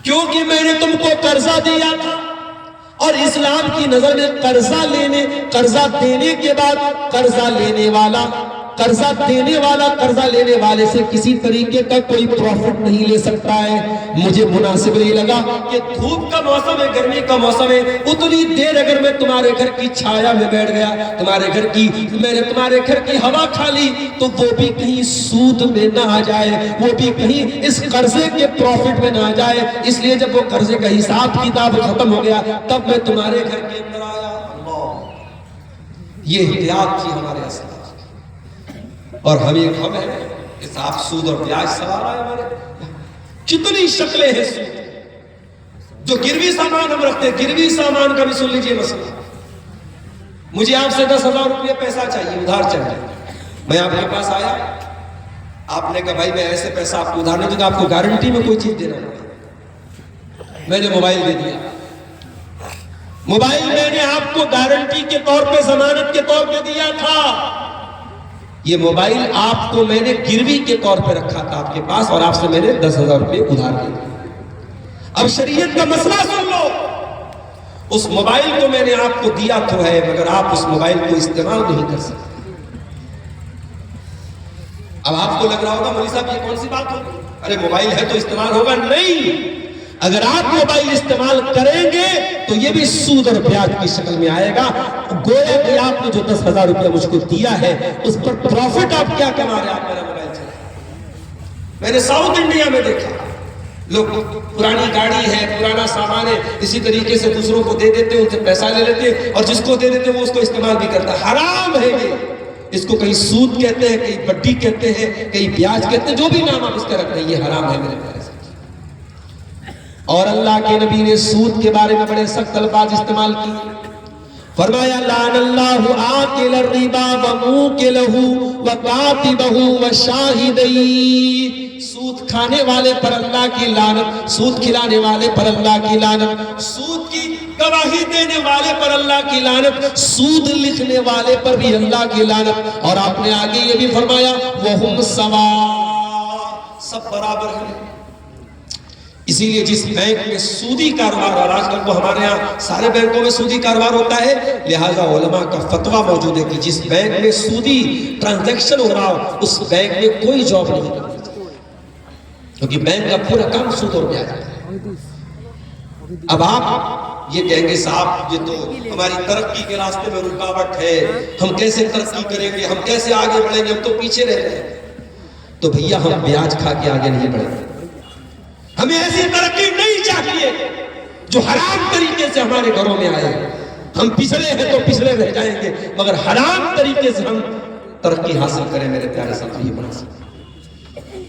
کیونکہ میں نے تم کو قرضہ دیا تھا، اور اسلام کی نظر میں قرضہ دینے کے بعد قرضہ لینے والے سے کسی طریقے کا کوئی پروفٹ نہیں لے سکتا ہے۔ مجھے مناسب نہیں لگا کہ دھوپ کا موسم ہے، گرمی کا موسم ہے، اتنی دیر اگر میں تمہارے گھر کی چھایا میں بیٹھ گیا، میں نے تمہارے گھر کی ہوا کھا لی، تو وہ بھی کہیں سود میں نہ آ جائے، وہ بھی کہیں اس قرضے کے پروفٹ میں نہ آ جائے، اس لیے جب وہ قرضے کا حساب کتاب ختم ہو گیا تب میں تمہارے گھر کے اندر آیا۔ یہ احتیاط تھی ہمارے اسلاف، اور ہمیں غم ہے کہ صاحب سود اور بیاج سوال آئے ہمارے، کتنی شکلیں ہیں سود، جو گروی سامان ہم رکھتے ہیں، گروی سامان کا بھی سن لیجئے مسئلہ۔ مجھے آپ سے 10,000 روپے پیسہ چاہیے، ادھار چاہیے، میں آپ کے پاس آیا، آپ نے کہا بھائی میں ایسے پیسہ آپ کو ادھار نہیں دوں گا، آپ کو گارنٹی میں کوئی چیز دینا ہوگا۔ میں نے موبائل دے دیا، موبائل میں نے آپ کو گارنٹی کے طور پہ، ضمانت کے طور پہ دیا تھا، یہ موبائل آپ کو میں نے گروی کے طور پہ رکھا تھا آپ کے پاس، اور آپ سے میں نے 10,000 روپے ادھار دے دیے۔ اب شریعت کا مسئلہ سن لو، اس موبائل کو میں نے آپ کو دیا تو ہے، مگر آپ اس موبائل کو استعمال نہیں کر سکتے۔ اب آپ کو لگ رہا ہوگا مولوی صاحب یہ کون سی بات ہوگی، ارے موبائل ہے تو استعمال ہوگا، نہیں، اگر آپ موبائل استعمال کریں گے تو یہ بھی سود اور بیاج کی شکل میں آئے گا، گویا کہ آپ نے جو 10,000 روپیہ مجھ کو دیا ہے اس پر پروفٹ آپ کیا کما رہے ہیں، آپ میرا موبائل چلائیں۔ میں نے ساؤتھ انڈیا میں دیکھا لوگ پرانی گاڑی ہے، پرانا سامان ہے، اسی طریقے سے دوسروں کو دے دیتے ہیں، ان سے پیسہ لے لیتے ہیں، اور جس کو دے دیتے ہیں وہ اس کو استعمال بھی کرتا ہے۔ حرام ہے یہ، اس کو کہیں سود کہتے ہیں، کہیں بڈی کہتے ہیں، کہیں بیاج کہتے ہیں، جو بھی نام آپ اس کا رکھتے ہیں، یہ حرام ہے میرے پیارے۔ اور اللہ کے نبی نے سود کے بارے میں بڑے سخت الفاظ استعمال کیے، فرمایا لعن اللہ آکل الربا وموکلہ وکاتبہ وشاہدی، سود کھانے والے پر اللہ کی لعنت، سود کھلانے والے پر اللہ کی لعنت، سود کی گواہی دینے والے پر اللہ کی لعنت، سود لکھنے والے پر بھی اللہ کی لعنت، اور آپ نے آگے یہ بھی فرمایا وہم سواء، سب برابر ہیں۔ اسی لیے جس بینک میں سودی کاروبار، اور آج کل تو ہمارے ہاں سارے بینکوں میں سودی کاروبار ہوتا ہے، لہٰذا علماء کا فتویٰ موجود ہے کہ جس بینک میں سودی ٹرانزیکشن ہو رہا ہو اس بینک میں کوئی جاب نہیں کرنی چاہیے، کیونکہ بینک کا پورا کام سود اور بیاج ہے۔ اب آپ یہ کہیں گے صاحب یہ تو ہماری ترقی کے راستے میں رکاوٹ ہے، ہم کیسے ترقی کریں گے، ہم کیسے آگے بڑھیں گے، ہم تو پیچھے رہ رہے ہیں۔ تو بھیا ہم بیاج کھا کے آگے نہیں بڑھیں گے، ہمیں ایسی ترقی نہیں چاہیے جو حرام طریقے سے ہمارے گھروں میں آئے۔ ہم پچھلے ہیں تو پچھلے رہ جائیں گے، مگر حرام طریقے سے ہم ترقی حاصل کریں میرے پیارے ساتھی، یہ بنا سکتے۔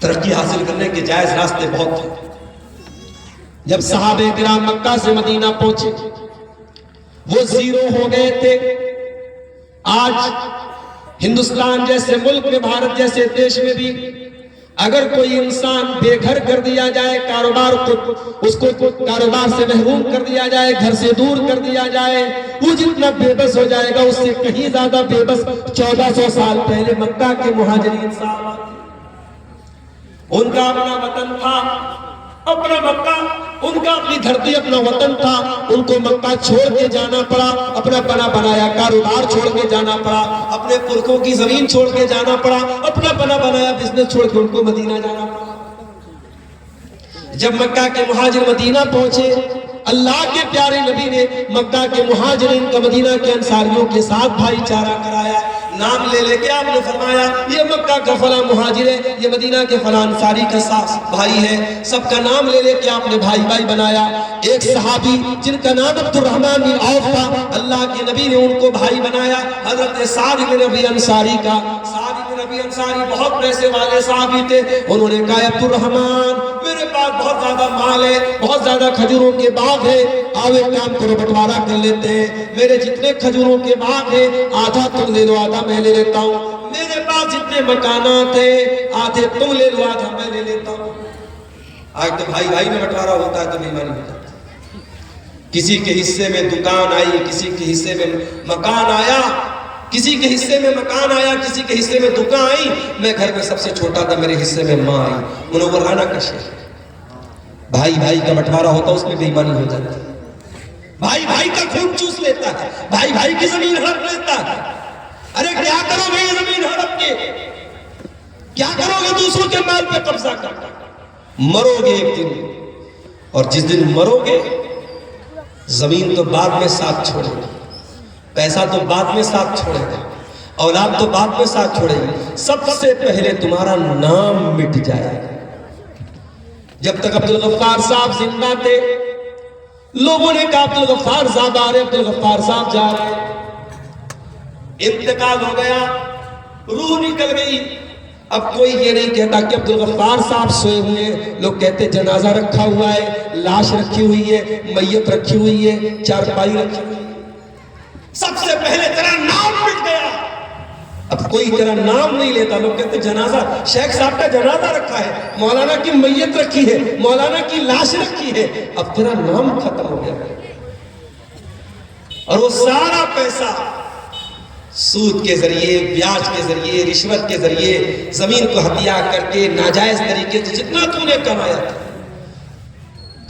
ترقی حاصل کرنے کے جائز راستے بہت ہیں۔ جب صحابہ کرام مکہ سے مدینہ پہنچے وہ زیرو ہو گئے تھے، آج ہندوستان جیسے ملک میں، بھارت جیسے دیش میں بھی اگر کوئی انسان بے گھر کر دیا جائے، کاروبار کو اس کو کاروبار سے محروم کر دیا جائے، گھر سے دور کر دیا جائے، وہ جتنا بے بس ہو جائے گا اس سے کہیں زیادہ بے بس 1400 سال پہلے مکہ کے مہاجرین صاحب، ان کا اپنا وطن تھا، اپنا مکہ، ان کا اپنی دھرتی اپنا وطن تھا، ان کو مکہ چھوڑ کے جانا پڑا، اپنا بنا بنایا کاروبار چھوڑ کے جانا پڑا، اپنے پرکھوں کی زمین چھوڑ کے جانا پڑا، اپنا بنا بنایا بزنس چھوڑ کے ان کو مدینہ جانا پڑا۔ جب مکہ کے مہاجر مدینہ پہنچے، اللہ کے پیارے نبی نے مکہ کے مہاجرین کا مدینہ کے انصاریوں کے ساتھ بھائی چارہ کرایا، نام لے کے آپ نے فرمایا یہ مکہ کا فلاں مہاجر ہے، یہ مدینہ کے فلاں انصاری کا بھائی ہے، سب کا نام لے کے آپ نے بھائی بھائی بنایا۔ ایک صحابی جن کا نام عبد الرحمن بن عوف تھا، اللہ کے نبی نے ان کو بھائی بنایا، حضرت سعد بن ربیع انصاری کا۔ سعد بن ربیع انصاری بہت پیسے والے صحابی تھے، انہوں نے کہا عبد الرحمن میرے پاس بہت زیادہ مال ہے، بہت زیادہ کھجوروں کے باغ ہے، آؤ ایک کام کرو بٹوارا کر لیتے ہیں، میرے جتنے کھجوروں کے باغ ہیں آدھا تم لے لو آدھا میں لے لیتا ہوں، میرے پاس جتنے مکانات ہیں آدھے تم لے لو آدھا میں لے لیتا ہوں۔ آج تو بھائی بھائی میں بٹوارا ہوتا ہے تو بےایمانی ہو جاتی ہے، کسی کے حصے میں دکان آئی، کسی کے حصے میں مکان آیا، کسی کے حصے میں مکان آیا، کسی کے حصے میں دکان آئی، میں گھر میں سب سے چھوٹا تھا، میرے حصے میں ماں آئی، منورانہ کا شہر۔ بھائی بھائی کا بٹوارا ہوتا اس میں بے ایمانی ہو جاتی ہے، بھائی بھائی کا خون چوس لیتا ہے، بھائی بھائی کی زمین ہڑپ لیتا ہے۔ ارے کیا کرو گے یہ زمین ہڑپ کے، کیا کرو گے دوسروں کے مال پہ قبضہ کر کے؟ مرو گے ایک دن، اور جس دن مرو گے زمین تو بعد میں ساتھ چھوڑے گا، پیسہ تو بعد میں ساتھ چھوڑے گا، اولاد تو بعد میں ساتھ چھوڑے گی، سب سے پہلے تمہارا نام مٹ جائے گا۔ جب تک عبدالغفار صاحب زندہ تھے لوگوں نے کہا عبدالغفار صاحب آ رہے، عبدالغفار صاحب جا رہے، انتقال ہو گیا، روح نکل گئی، اب کوئی یہ نہیں کہتا کہ عبدالغفار صاحب سوئے ہوئے ہیں، لوگ کہتے جنازہ رکھا ہوا ہے، لاش رکھی ہوئی ہے، میت رکھی ہوئی ہے، چارپائی رکھی ہوئی ہے، سب سے پہلے تیرا نام مٹ گیا۔ اب کوئی تیرا نام نہیں لیتا، لوگ کہتے جنازہ، شیخ صاحب کا جنازہ رکھا ہے، مولانا کی میت رکھی ہے، مولانا کی لاش رکھی ہے، اب تیرا نام ختم ہو گیا۔ اور وہ سارا پیسہ سود کے ذریعے، بیاج کے ذریعے، رشوت کے ذریعے، زمین کو ہتھیا کر کے ناجائز طریقے سے جتنا تو نے کمایا تھا،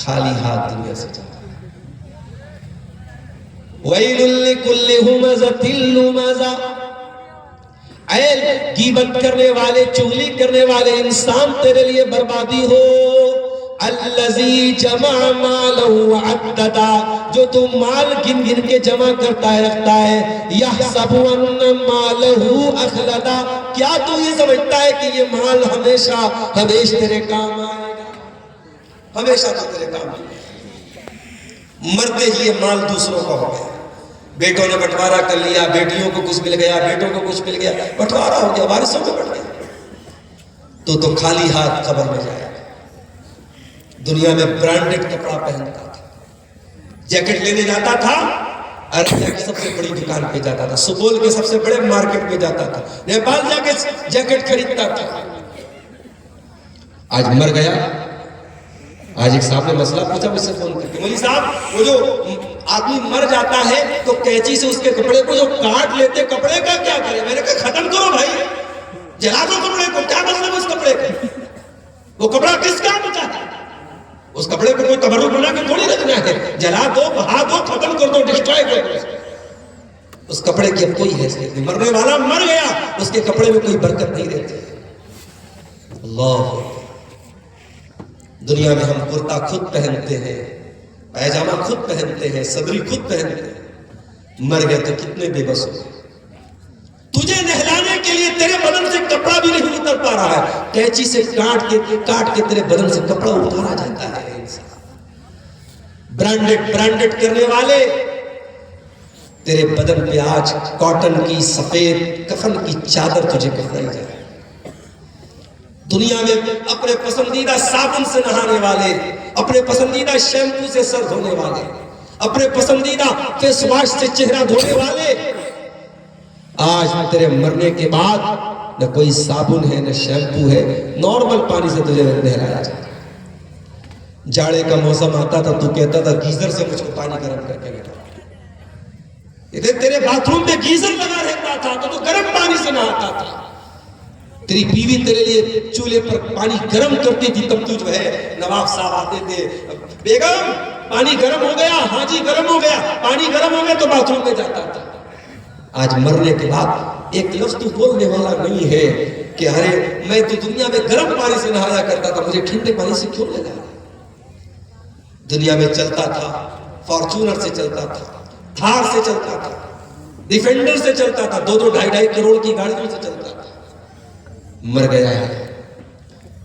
خالی ہاتھ دنیا سے جاتا۔ وَيْلٌ لِكُلِّ هُمَزَةٍ لُمَزَةٍ، اے غیبت کرنے والے، چغلی کرنے والے انسان تیرے لیے بربادی ہو۔ الذی جمع مالہ وعددا، جو تو مال گن گن کے جمع کرتا ہے رکھتا ہے، یحسب ان مالہ اخلدا، کیا تو یہ سمجھتا ہے کہ یہ مال ہمیشہ ہمیشہ تیرے کام آئے گا؟ ہمیشہ تو تیرے کام آئے گا۔ مرتے ہی یہ مال دوسروں کا ہو گیا، بیٹوں نے بٹوارا کر لیا، بیٹیوں کو کچھ مل گیا، بیٹوں کو کچھ مل گیا، بٹوارا ہو گیا، وارثوں میں بٹ گیا، تو خالی ہاتھ قبر میں جائے گا۔ دنیا میں برانڈڈ کپڑا پہنتا تھا، جیکٹ لینے جاتا تھا، ارجیا کی سب سے بڑی دکان پہ جاتا تھا، سپول کے سب سے بڑے مارکیٹ پہ جاتا تھا، نیپال جا کے جیکٹ خریدتا تھا۔ آج مر گیا۔ آج ایک صاحب نے مسئلہ پوچھا مجھ سے فون کر کے، مولوی صاحب وہ جو آدمی مر جاتا ہے تو کینچی سے اس کے کپڑے کو جو کاٹ لیتے، کپڑے کا کیا کرے؟ میں نے کہا ختم کرو بھائی، جلا دو کپڑے کو، کیا مطلب اس کپڑے کا؟ وہ کپڑا کس کام بچا ہے؟ اس کپڑے کو کوئی تبرک بنا کے تھوڑی رکھنا ہے، جلا دو، بہا دو، ختم کر دو، ڈسٹرائے کر دو۔ اس کپڑے کی اب کوئی حیثیت نہیں، مرنے والا مر گیا، اس کے کپڑے میں کوئی برکت نہیں رہتی۔ اللہ، دنیا میں ہم کرتا خود پہنتے ہیں، پیجامہ خود پہنتے ہیں، صدری خود پہنتے ہیں، مر گئے تو کتنے بے بس ہو۔ تجھے نہلانے کے لیے تیرے بدن سے کپڑا بھی نہیں اتر پا رہا ہے، کینچی سے کاٹ کے تیرے بدن سے کپڑا اتارا جاتا ہے انسان۔ برانڈڈ کرنے والے تیرے بدن پہ آج کاٹن کی سفید کفن کی چادر تجھے کفنائی جائے۔ دنیا میں اپنے پسندیدہ صابن سے نہانے والے، اپنے پسندیدہ شیمپو سے سر دھونے والے، اپنے پسندیدہ فیس واش سے چہرہ دھونے والے، آج تیرے مرنے کے بعد نہ کوئی صابن ہے نہ شیمپو ہے, نارمل پانی سے تجھے نہلایا جاتا. جاڑے کا موسم آتا تھا تو کہتا تھا گیزر سے مجھ کو پانی گرم کر کے لگا. ادھر تیرے باتھ روم میں گیزر لگا رہتا تھا تو گرم پانی سے نہاتا تھا. تیری بیوی تیرے لیے چولہے پر پانی گرم کرتی تھی, تب تو جو ہے نواب صاحب آتے تھے, بیگم پانی گرم ہو گیا, ہاں جی گرم ہو گیا, پانی گرم ہو گیا تو باتھ روم میں جاتا تھا. آج مرنے کے بعد ایک لفظ تو بولنے والا نہیں ہے کہ ارے میں تو دنیا میں گرم پانی سے نہایا کرتا تھا, مجھے ٹھنڈے پانی سے کیوں لگا. دنیا میں چلتا تھا, فارچونر سے چلتا تھا, تھار سے چلتا تھا, ڈیفینڈر سے چلتا تھا, 2-2 2.5 کروڑ کی گاڑیوں سے چلتا تھا. مر گیا ہے,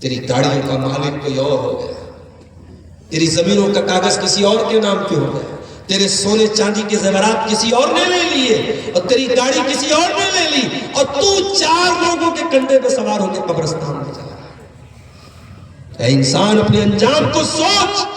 تیری گاڑیوں کا مالک کوئی اور ہو گیا, تیری زمینوں کا کاغذ کسی اور کے نام پہ ہو گیا, تیرے سونے چاندی کے زیورات کسی اور نے لے لیے, اور تیری گاڑی کسی اور نے لے لی, اور تو 4 لوگوں کے کندھے پہ سوار ہو کے قبرستان میں جا رہا ہے. اے انسان اپنے انجام کو سوچ.